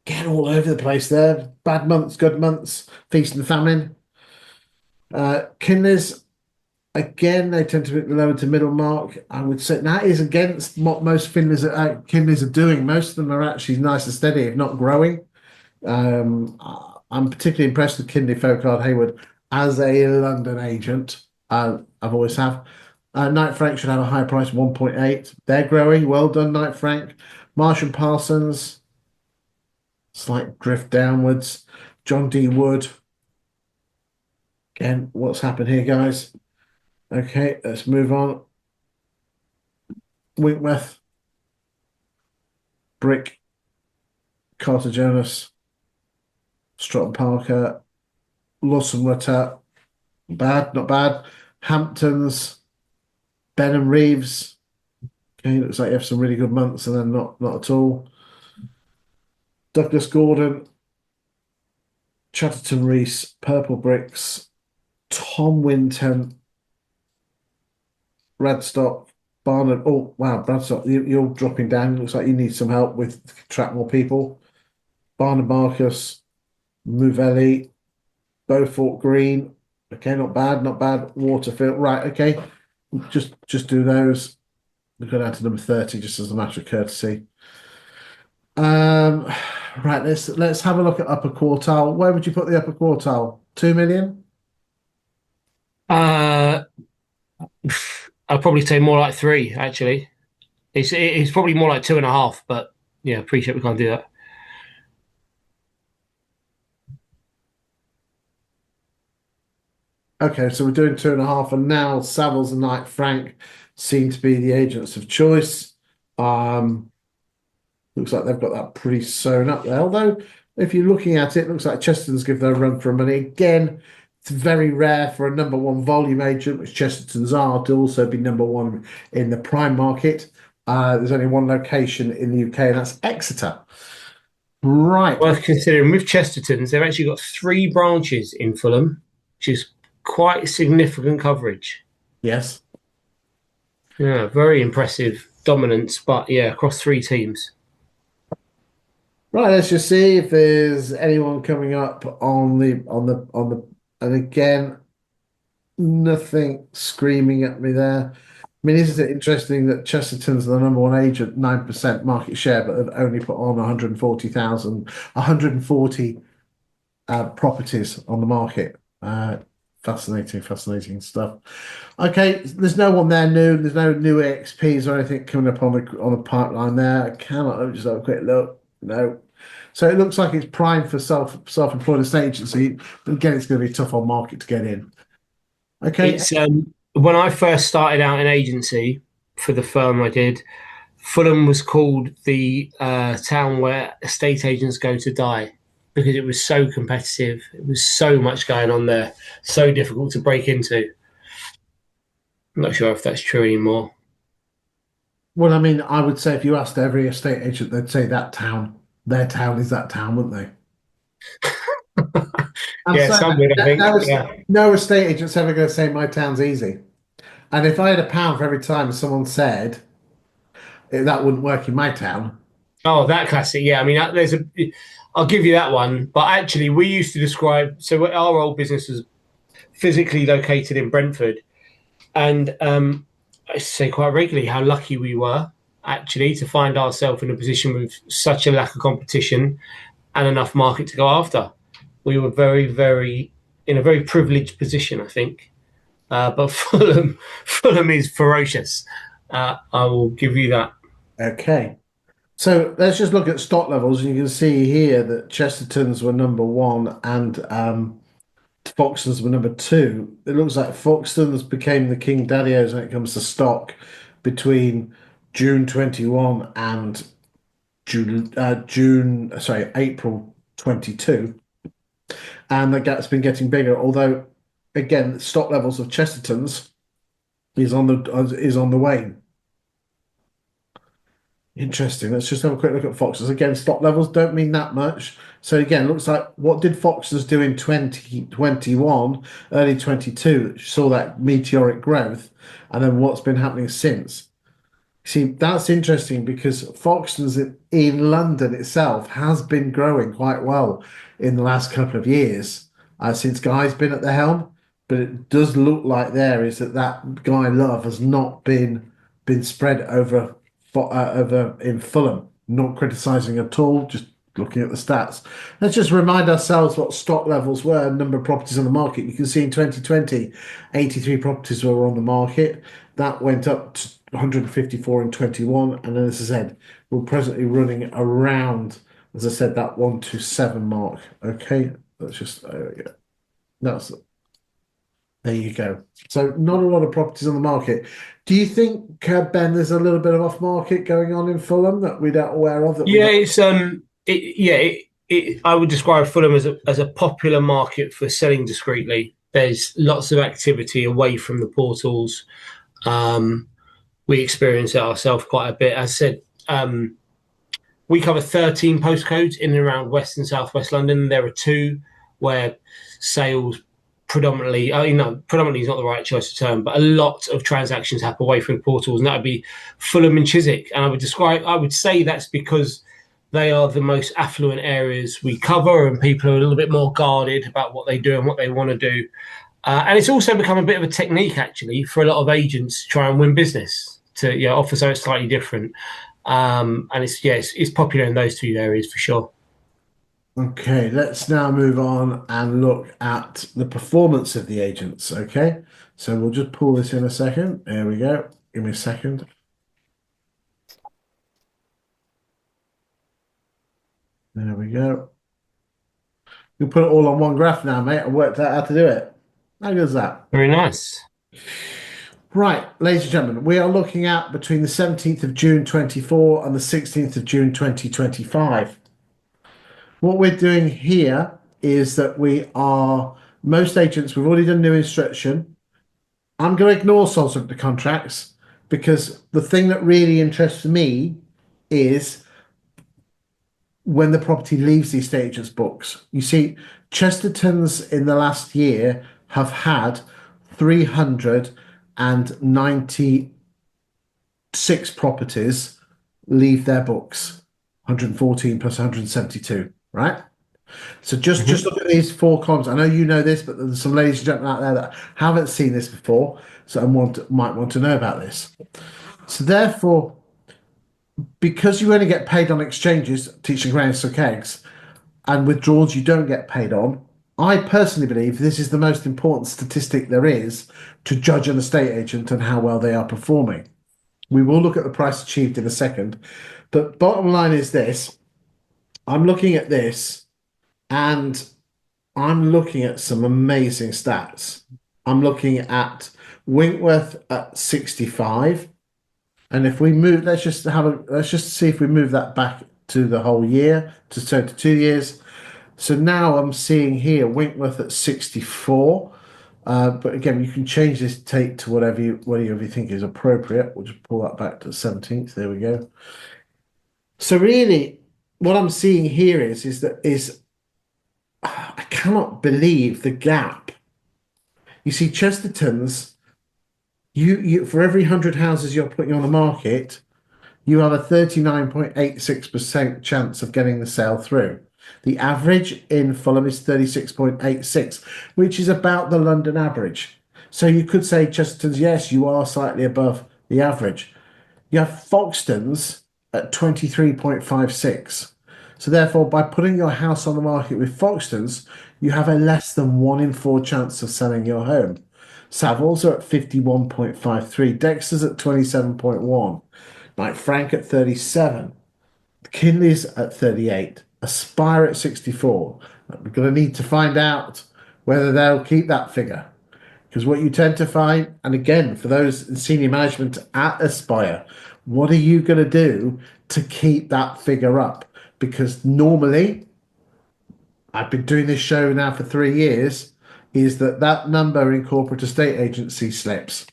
Get all over the place there. Bad months, good months, feast and famine. Kinley's, again, they tend to be at the lower to middle mark. I would say that is against what most Kinleys are doing. Most of them are actually nice and steady, if not growing. I'm particularly impressed with Kinley Folkard Hayward as a London agent. I've always have. Knight Frank should have a higher price, 1.8. They're growing. Well done, Knight Frank. Marsh and Parsons, slight drift downwards. John D. Wood. Again, what's happened here, guys? Okay, let's move on. Winkworth, Brick, Carter Jonas, Stratton Parker, Lawson Rutter. Bad, not bad. Hamptons, Ben and Reeves. Okay, looks like you have some really good months and then not at all. Douglas Gordon, Chatterton Reese, Purple Bricks, Tom Winton, Radstock, Barnard. Oh, wow, Bradstock, you're dropping down. Looks like you need some help with attract more people. Barnard Marcus, Muvelli, Beaufort Green. Okay, not bad, not bad. Waterfield. Right, okay. Just do those. We've got down to number 30 just as a matter of courtesy. Um, right, let's have a look at upper quartile. Where would you put the upper quartile? 2 million? Uh, I'd probably say more like 3, actually. It's probably more like 2.5, but yeah, appreciate we can't do that. Okay, so we're doing 2.5, and now Savills and Knight Frank seem to be the agents of choice. Um, Looks like they've got that pretty sewn up there. Although, if you're looking at it, it looks like Chesterton's give their run for money. Again, it's very rare for a number one volume agent, which Chesterton's are, to also be number one in the prime market. There's only one location in the UK, and that's Exeter. Right. Worth considering with Chesterton's, they've actually got 3 branches in Fulham, which is quite significant coverage. Yes. Yeah, very impressive dominance, but yeah, across 3 teams. Right, let's just see if there's anyone coming up and again, nothing screaming at me there. I mean, isn't it interesting that Chesterton's the number one agent, 9% market share, but have only put on 140 properties on the market. Fascinating stuff. Okay, there's no one there new. There's no new XPs or anything coming up on the pipeline there. I cannot. Let me just have a quick look. No. So it looks like it's primed for self-employed estate agency. But again, it's going to be tough on market to get in. Okay. It's when I first started out in agency for the firm I did, Fulham was called the town where estate agents go to die because it was so competitive. It was so much going on there, so difficult to break into. I'm not sure if that's true anymore. Well, I mean, I would say if you asked every estate agent, they'd say that town, their town is that town, wouldn't they? And Yeah, so some would, I think. no, Yeah. no estate agent's ever going to say my town's easy. And if I had £1 for every time someone said that wouldn't work in my town. Oh, that classic. Yeah, I mean, there's a. I'll give you that one. But actually, we used to describe. So our old business was physically located in Brentford, and I say quite regularly how lucky we were actually to find ourselves in a position with such a lack of competition and enough market to go after. We were very in a very privileged position, I think. But Fulham is ferocious. I will give you that. Okay. So let's just look at stock levels, and you can see here that Chesterton's were number one and Foxton's were number two. It looks like Foxton's became the king daddios when it comes to stock between June 21 and April 22, and the gap's been getting bigger. Although, again, stock levels of Chesterton's is on the wane. Interesting. Let's just have a quick look at Fox's. Again, stock levels don't mean that much. So again, looks like what did Fox's do in 2021, early 22, saw that meteoric growth, and then what's been happening since. See, that's interesting because Foxton's in London itself has been growing quite well in the last couple of years since Guy's been at the helm. But it does look like there is that Guy Love has not been spread over in Fulham. Not criticising at all, just looking at the stats. Let's just remind ourselves what stock levels were, number of properties on the market. You can see in 2020, 83 properties were on the market. That went up to 154 in 21, and then as I said, we're presently running around, as I said, that 127 mark. Okay, let's just that's there you go. So not a lot of properties on the market. Do you think, Ben, there's a little bit of off market going on in Fulham that we're not aware of? Yeah, I would describe Fulham as a popular market for selling discreetly. There's lots of activity away from the portals. We experience it ourselves quite a bit. As I said, we cover 13 postcodes in and around West and Southwest London. There are 2 where sales predominantly is not the right choice of term, but a lot of transactions happen away from the portals, and that would be Fulham and Chiswick. And I would say that's because they are the most affluent areas we cover, and people are a little bit more guarded about what they do and what they want to do. And it's also become a bit of a technique, actually, for a lot of agents to try and win business, to offer something slightly different. And it's popular in those 2 areas for sure. Okay, let's now move on and look at the performance of the agents. Okay, so we'll just pull this in a second. There we go. Give me a second. There we go. You put it all on one graph now, mate. I worked out how to do it. How good is that? Very nice. Right, ladies and gentlemen, we are looking at between the 17th of June 24 and the 16th of June 2025. What we're doing here is that most agents, we've already done new instruction. I'm going to ignore sold subject to contracts because the thing that really interests me is when the property leaves the estate agent's books. You see, Chestertons in the last year have had 396 properties leave their books, 114 plus 172, right? So just Mhm. look at these four columns. I know you know this, but there's some ladies and gentlemen out there that haven't seen this before, so might want to know about this. So therefore, because you only get paid on exchanges, teaching grounds suck eggs, and withdrawals you don't get paid on, I personally believe this is the most important statistic there is to judge an estate agent and how well they are performing. We will look at the price achieved in a second, but bottom line is this: I'm looking at this and I'm looking at some amazing stats. I'm looking at Winkworth at 65. And if we move, let's just see if we move that back to the whole year, to 2 years. So now I'm seeing here Winkworth at 64. But again, you can change this take to whatever you think is appropriate. We'll just pull that back to the 17th. There we go. So really, what I'm seeing here is I cannot believe the gap. You see, Chesterton's, you for every 100 houses you're putting on the market, you have a 39.86% chance of getting the sale through. The average in Fulham is 36.86, which is about the London average. So you could say Chesterton's, yes, you are slightly above the average. You have Foxton's at 23.56. So therefore, by putting your house on the market with Foxton's, you have a less than 1 in 4 chance of selling your home. Savills are at 51.53, Dexter's at 27.1, Knight Frank at 37, Kinley's at 38, Aspire at 64. We're going to need to find out whether they'll keep that figure. Because what you tend to find, and again, for those in senior management at Aspire, what are you going to do to keep that figure up? Because normally, I've been doing this show now for 3 years, is that number in corporate estate agency slips.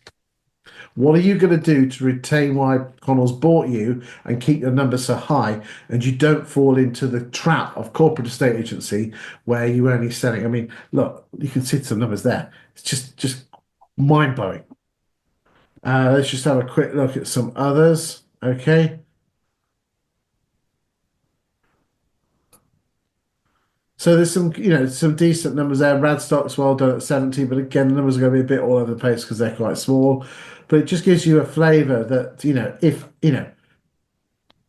What are you going to do to retain why Connell's bought you and keep your number so high and you don't fall into the trap of corporate estate agency where you're only selling? I mean, look, you can see some numbers there. It's just mind blowing. Let's just have a quick look at some others. Okay. So there's some decent numbers there. Radstock's well done at 70, but again, the numbers are going to be a bit all over the place because they're quite small. But it just gives you a flavour that, if,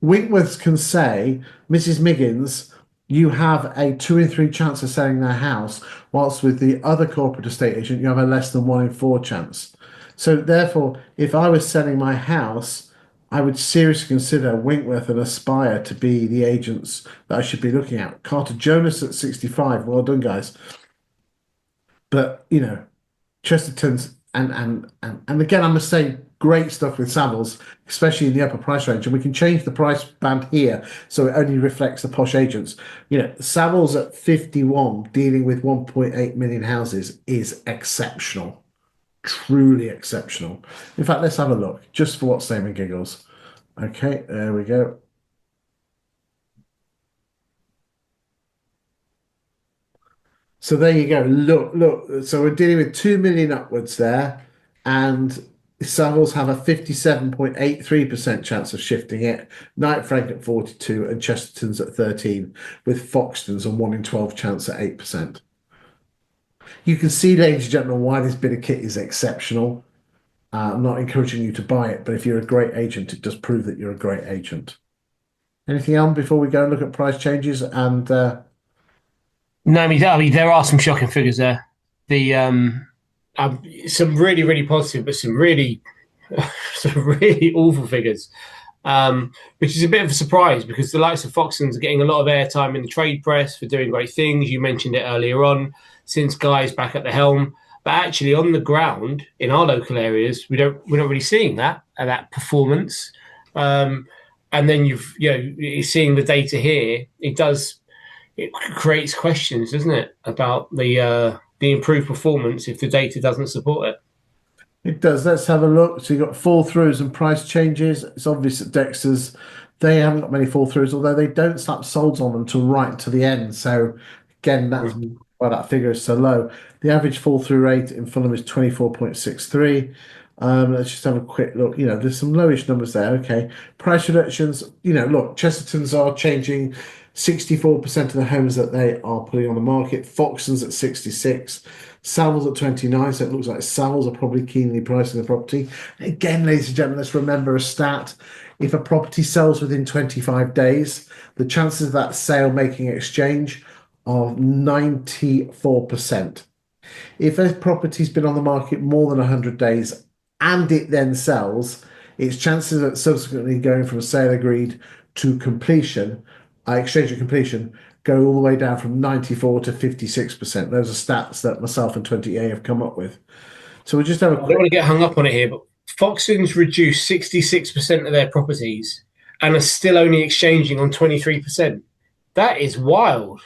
Winkworths can say, Mrs. Miggins, you have a 2 in 3 chance of selling their house, whilst with the other corporate estate agent, you have a less than 1 in 4 chance. So therefore, if I was selling my house, I would seriously consider Winkworth and Aspire to be the agents that I should be looking at. Carter Jonas at 65. Well done, guys. But Chesterton's and again, I must say, great stuff with Savills, especially in the upper price range. And we can change the price band here so it only reflects the posh agents. Savills at 51, dealing with 1.8 million houses, is exceptional, truly exceptional. In fact, let's have a look just for what's name and giggles. Okay, there we go. So there you go. Look. So we're dealing with 2 million upwards there, and Savills have a 57.83% chance of shifting it. Knight Frank at 42 and Chesterton's at 13, with Foxton's a 1 in 12 chance at 8%. You can see, ladies and gentlemen, why this bit of kit is exceptional. I'm not encouraging you to buy it, but if you're a great agent, it does prove that you're a great agent. Anything else before we go and look at price changes and No, I mean there are some shocking figures there. The some really really positive, but some really some really awful figures. Which is a bit of a surprise because the likes of Foxtons are getting a lot of airtime in the trade press for doing great things. You mentioned it earlier on, since Guy's back at the helm. But actually, on the ground in our local areas, we're not really seeing that performance. Um, and then you're seeing the data here. It creates questions, doesn't it, about the improved performance if the data doesn't support it. It does. Let's have a look. So you've got fall throughs and price changes. It's obvious that Dexter's, they haven't got many fall throughs, although they don't slap solds on them till right to the end. So again, that's Mhm. why that figure is so low. The average fall through rate in Fulham is 24.63. Let's just have a quick look. There's some lowish numbers there. Okay. Price reductions, look, Chesterton's are changing 64% of the homes that they are putting on the market. Foxton's at 66. Savills at 29, so it looks like Savills are probably keenly pricing the property. Again, ladies and gentlemen, let's remember a stat. If a property sells within 25 days, the chances of that sale making exchange are 94%. If a property's been on the market more than 100 days and it then sells, its chances of subsequently going from sale agreed to completion, exchange and completion, go all the way down from 94 to 56%. Those are stats that myself and 20A have come up with. So we'll just have a I don't quick. want to get hung up on it here, but Foxtons reduced 66% of their properties and are still only exchanging on 23%. That is wild.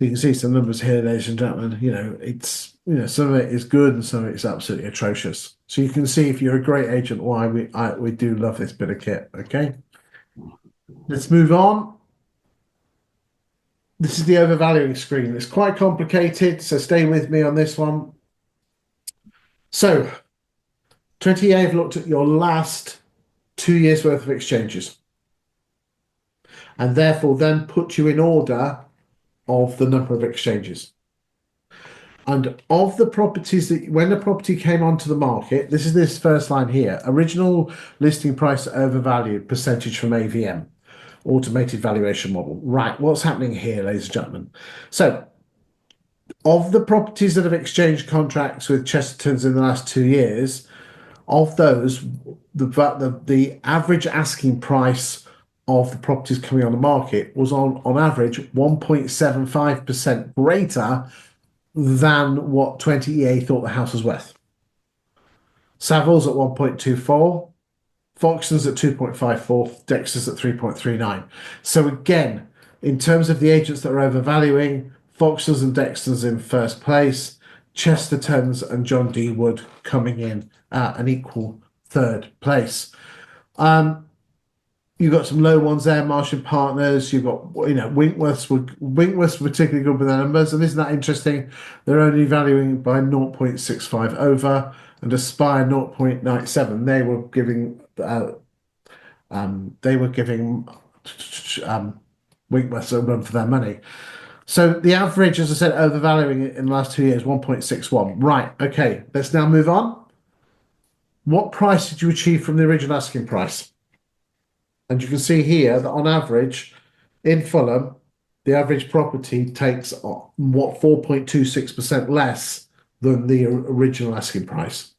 You can see some numbers here, ladies and gentlemen. It's some of it is good and some of it's absolutely atrocious. So you can see if you're a great agent why we do love this bit of kit. Okay, let's move on. This is the overvaluing screen. It's quite complicated, so stay with me on this one. So 28 have looked at your last 2 years worth of exchanges and therefore then put you in order of the number of exchanges. And of the properties that when the property came onto the market, this is this first line here, original listing price overvalued percentage from AVM, automated valuation model. Right, what's happening here, ladies and gentlemen? So of the properties that have exchanged contracts with Chestertons in the last 2 years, of those, the average asking price of the properties coming on the market was on average 1.75% greater than what 20EA thought the house was worth. Savills at 1.24, Foxton's at 2.54, Dexter's at 3.39. So again, in terms of the agents that are overvaluing, Foxton's and Dexter's in first place, Chesterton's and John D. Wood coming in at an equal third place. You've got some low ones there, Martian Partners. You've got, Winkworth's particularly good with their numbers, and isn't that interesting? They're only valuing by 0.65 over, and Aspire 0.97. They were giving Winkworth's a run for their money. So the average, as I said, overvaluing it in the last 2 years, 1.61. Right, okay, let's now move on. What price did you achieve from the original asking price? And you can see here that on average, in Fulham, the average property takes 4.26% less than the original asking price.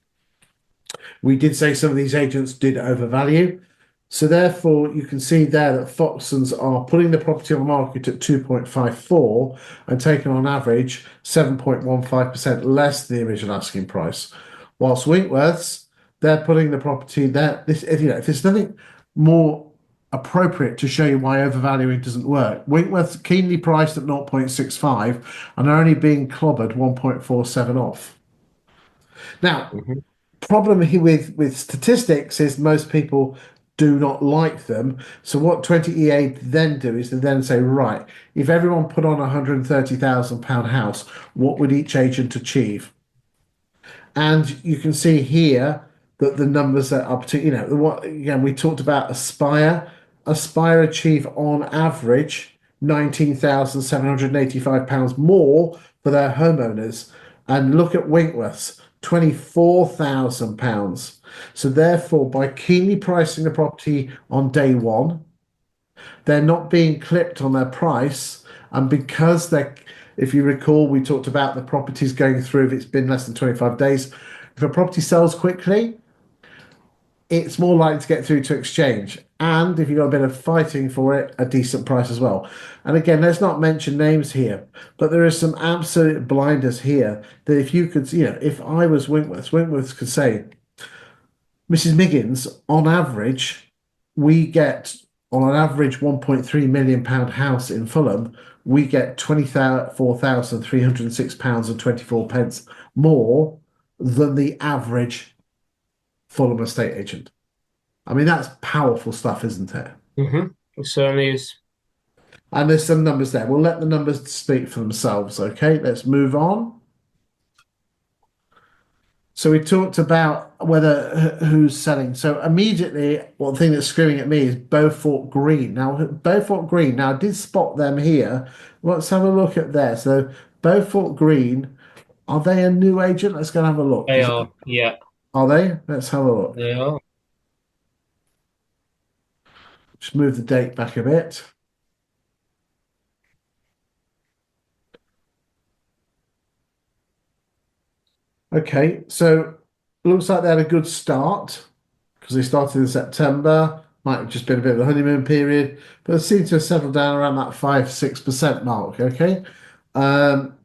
We did say some of these agents did overvalue. So therefore, you can see there that Foxtons are putting the property on the market at 2.54 and taking on average 7.15% less than the original asking price. Whilst Winkworths, they're putting the property there. If there's nothing more appropriate to show you why overvaluing doesn't work, Winkworth's keenly priced at 0.65 and are only being clobbered 1.47 off. Now, Mhm. problem here with statistics is most people do not like them. So what 20EA then do is they then say, right, if everyone put on a £130,000 house, what would each agent achieve? And you can see here that the numbers that are up to, what again, we talked about Aspire. Aspire achieve on average £19,785 more for their homeowners. And look at Winkworth's, £24,000. So therefore, by keenly pricing the property on day one, They're not being clipped on their price. And because they're, if you recall, we talked about the properties going through, if it's been less than 25 days, if a property sells quickly, it's more likely to get through to exchange. And if you've got a bit of fighting for it, a decent price as well. And again, let's not mention names here, but there are some absolute blinders here that if you could, if I was Winkworth could say, Mrs. Miggins, on average, we get on an average £1.3 million house in Fulham, we get £24,306.24 more than the average Fulham estate agent. I mean, that's powerful stuff, isn't it? It certainly is. And there's some numbers there. We'll let the numbers speak for themselves. Okay, let's move on. So we talked about who's selling. So immediately, one thing that's screaming at me is Beaufort Green. Now, Beaufort Green. Now, I did spot them here. Let's have a look at there. So Beaufort Green, are they a new agent? Let's go and have a look. They are, yeah. Are they? Let's have a look. They are. Just move the date back a bit. Okay, so looks like they had a good start because they started in September. Might have just been a bit of a honeymoon period, but they seem to have settled down around that 5-6% mark. Okay. Um,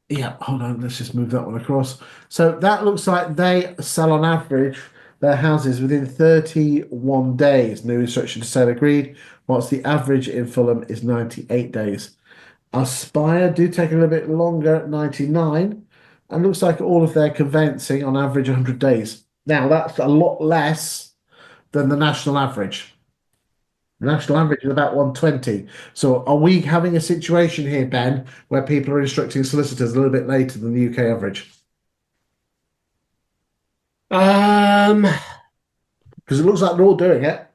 yeah, hold on, let's just move that one across. So that looks like they sell on average their houses within 31 days. New instruction to sale agreed, whilst the average in Fulham is 98 days. Aspire do take a little bit longer at 99, and looks like all of their conveyancing on average 100 days. Now, that's a lot less than the national average. The national average is about 120. So are we having a situation here, Ben, where people are instructing solicitors a little bit later than the UK average? Because it looks like they're all doing it.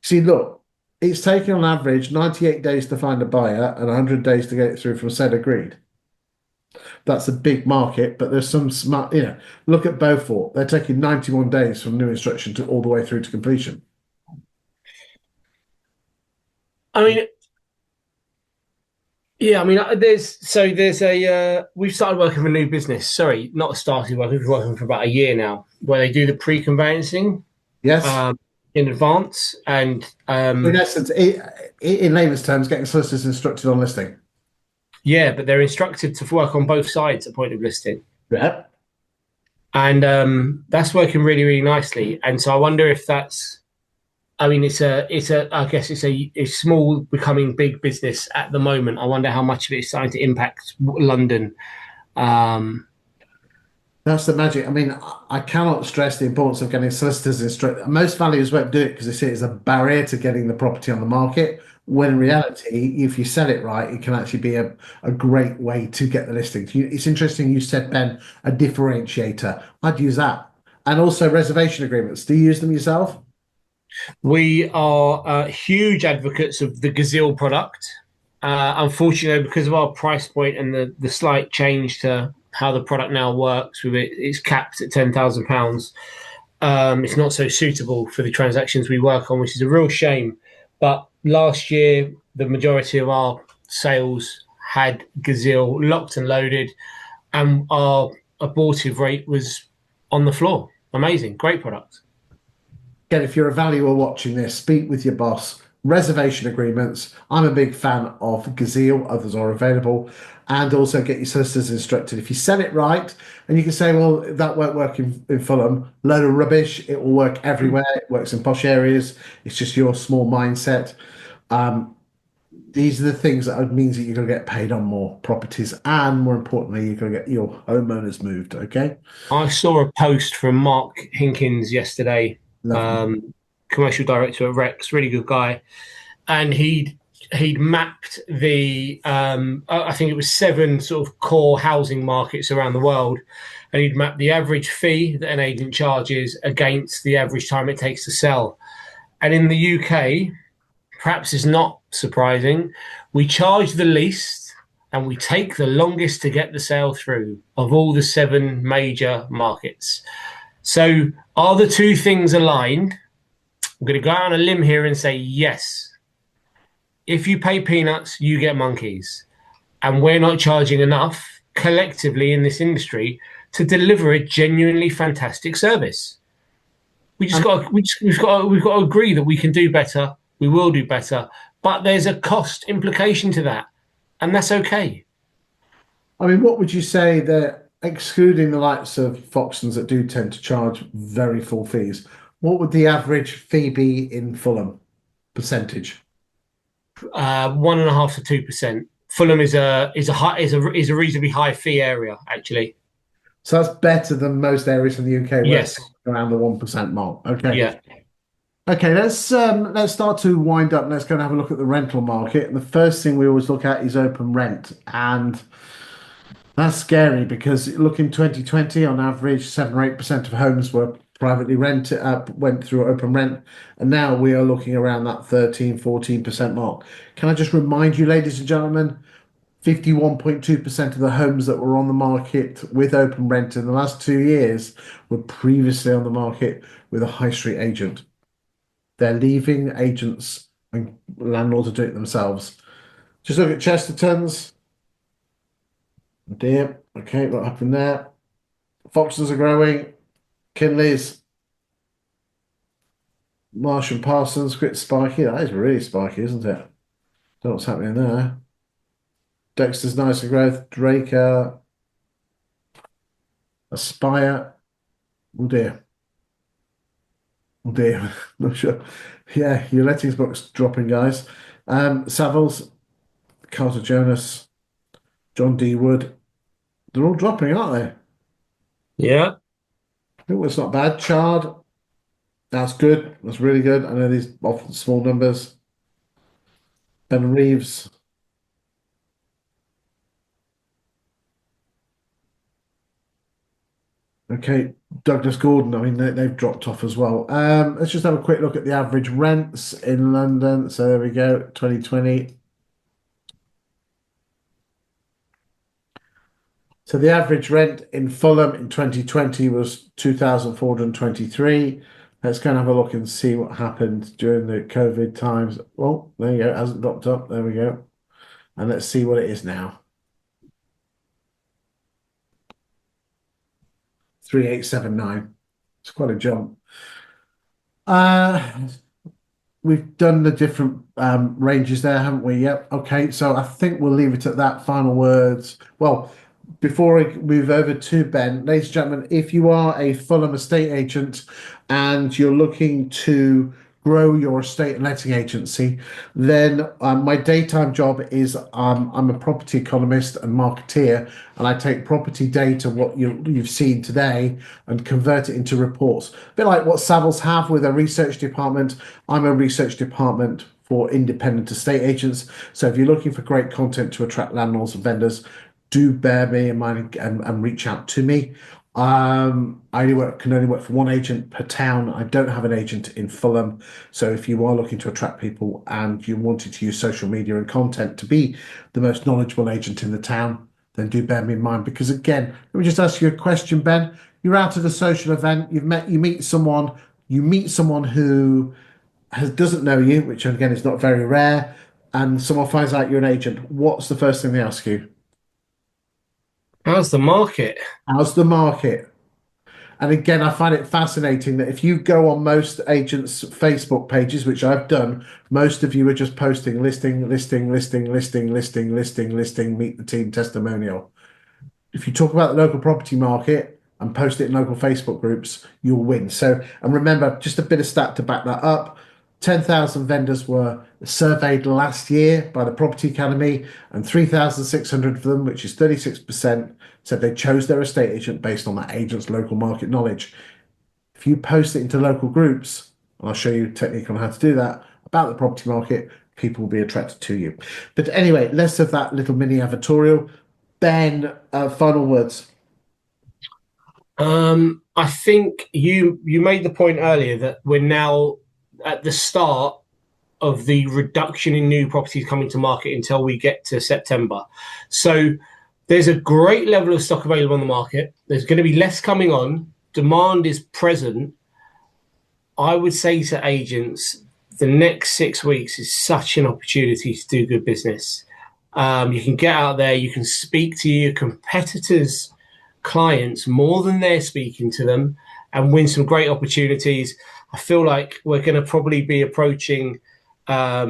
See, look, it's taken on average 98 days to find a buyer and 100 days to get it through from said agreed. That's a big market, but there's some smart, look at Beaufort. They're taking 91 days from new instruction to all the way through to completion. I mean, yeah, I mean, we've started working for a new business. Sorry, not started working, we've been working for about a year now, where they do the pre-conveyancing. Yes. In advance, and in essence, in layman's terms, getting solicitors instructed on listing. Yeah, but they're instructed to work on both sides at point of listing. Yeah. And that's working really, really nicely. And so I wonder if that's, I mean, I guess it's a small becoming big business at the moment. I wonder how much of it is starting to impact London. That's the magic. I mean, I cannot stress the importance of getting solicitors instructed. Most valuers won't do it because they see it as a barrier to getting the property on the market. When in reality, if you sell it right, it can actually be a great way to get the listing. It's interesting you said, Ben, a differentiator. I'd use that. And also reservation agreements. Do you use them yourself? We are huge advocates of the Gazelle product. Unfortunately, because of our price point and the slight change to how the product now works with it, it's capped at £10,000. It's not so suitable for the transactions we work on, which is a real shame. But last year, the majority of our sales had Gazelle locked and loaded, and our abortive rate was on the floor. Amazing, great product. Again, if you're a valuer watching this, speak with your boss. Reservation agreements. I'm a big fan of Gazelle. Others are available. And also get your solicitors instructed. If you sell it right, and you can say, well, that won't work in Fulham, load of rubbish. It will work everywhere. It works in posh areas. It's just your small mindset. These are the things that means that you're going to get paid on more properties, and more importantly, you're going to get your homeowners moved. Okay. I saw a post from Mark Hinkins yesterday, commercial director at Rex, really good guy, and he'd mapped the I think it was 7 sort of core housing markets around the world, and he'd mapped the average fee that an agent charges against the average time it takes to sell. And in the UK, perhaps it's not surprising, we charge the least and we take the longest to get the sale through of all the 7 major markets. So are the two things aligned? I'm going to go out on a limb here and say yes. If you pay peanuts, you get monkeys. And we're not charging enough collectively in this industry to deliver a genuinely fantastic service. We've got to agree that we can do better. We will do better, but there's a cost implication to that, and that's okay. I mean, what would you say that excluding the likes of Foxtons that do tend to charge very full fees, what would the average fee be in Fulham percentage? 1.5% to 2%. Fulham is a reasonably high fee area, actually. So that's better than most areas in the UK where it's Yes. around the 1% mark. Okay. Yeah. Okay, let's start to wind up. Let's go and have a look at the rental market. And the first thing we always look at is open rent. And that's scary because look in 2020, on average, 7 or 8% of homes were privately rented, went through open rent. And now we are looking around that 13, 14% mark. Can I just remind you, ladies and gentlemen, 51.2% of the homes that were on the market with open rent in the last 2 years were previously on the market with a high street agent. They're leaving agents and landlords to do it themselves. Just look at Chesterton's. Oh dear. Okay, what happened there? Foxtons are growing. Kinley's, Marsh and Parsons, quite spiky. That is really spiky, isn't it? Don't know what's happening there. Dexter's nicer growth. Draker, Aspire. Oh dear. Oh dear. Not sure. Yeah, your lettings book's dropping, guys. Savills, Carter Jonas, John D. Wood. They're all dropping, aren't Yeah. they? Oh, it's not bad. Chard, that's good. That's really good. I know these often small numbers. Ben Reeves. Okay, Douglas Gordon. I mean, they've dropped off as well. Let's just have a quick look at the average rents in London. So there we go, 2020. So the average rent in Fulham in 2020 was 2,423. Let's go and have a look and see what happened during the COVID times. Well, there you go. It hasn't dropped up. There we go. And let's see what it is now. 3,879. It's quite a jump. We've done the different ranges there, haven't we? Yep. Okay. So I think we'll leave it at that. Final words. Well, before I move over to Ben, ladies and gentlemen, if you are a Fulham estate agent and you're looking to grow your estate and letting agency, then my daytime job is I'm a property economist and marketeer, and I take property data, what you've seen today, and convert it into reports. A bit like what Savills have with a research department. I'm a research department for independent estate agents. So if you're looking for great content to attract landlords and vendors, do bear me in mind and reach out to me. I can only work for one agent per town. I don't have an agent in Fulham. So if you are looking to attract people and you wanted to use social media and content to be the most knowledgeable agent in the town, then do bear me in mind. Because again, let me just ask you a question, Ben. You're out at a social event, you meet someone who doesn't know you, which again is not very rare, and someone finds out you're an agent. What's the first thing they ask you? How's the market? How's the market? And again, I find it fascinating that if you go on most agents' Facebook pages, which I've done, most of you are just posting listing, listing, listing, listing, listing, listing, listing, meet the team testimonial. If you talk about the local property market and post it in local Facebook groups, you'll win. So, and remember, just a bit of stat to back that up. 10,000 vendors were surveyed last year by the Property Academy, and 3,600 of them, which is 36%, said they chose their estate agent based on that agent's local market knowledge. If you post it into local groups, and I'll show you a technique on how to do that, about the property market, people will be attracted to you. But anyway, less of that little mini advertorial. Ben, final words. I think you made the point earlier that we're now at the start of the reduction in new properties coming to market until we get to September. So there's a great level of stock available on the market. There's going to be less coming on demand is present, I would say to agents, the next 6 weeks is such an opportunity to do good business. You can get out there, you can speak to your competitors' clients more than they're speaking to them and win some great opportunities. I feel like we're going to probably be approaching, or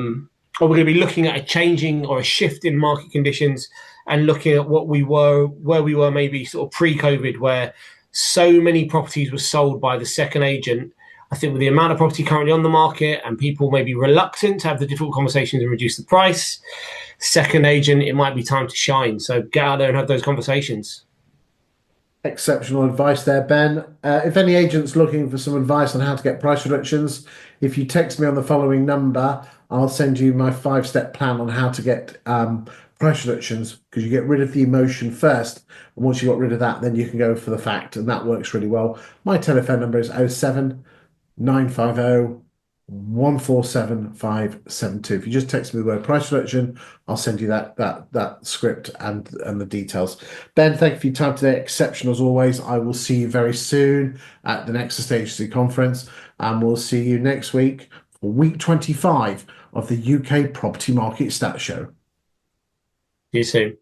we're going to be looking at a changing or a shift in market conditions and looking at where we were maybe sort of pre-COVID, where so many properties were sold by the second agent. I think with the amount of property currently on the market and people may be reluctant to have the difficult conversations and reduce the price, second agent, it might be time to shine. So get out there and have those conversations. Exceptional advice there, Ben. If any agent's looking for some advice on how to get price reductions, if you text me on the following number, I'll send you my 5-step plan on how to get price reductions, because you get rid of the emotion first. And once you've got rid of that, then you can go for the fact. And that works really well. My telephone number is 07 950 147572. If you just text me the word price reduction, I'll send you that script and the details. Ben, thank you for your time today. Exceptional as always. I will see you very soon at the next Agency conference, and we'll see you next week for week 25 of the UK Property Market Stats Show. See you soon.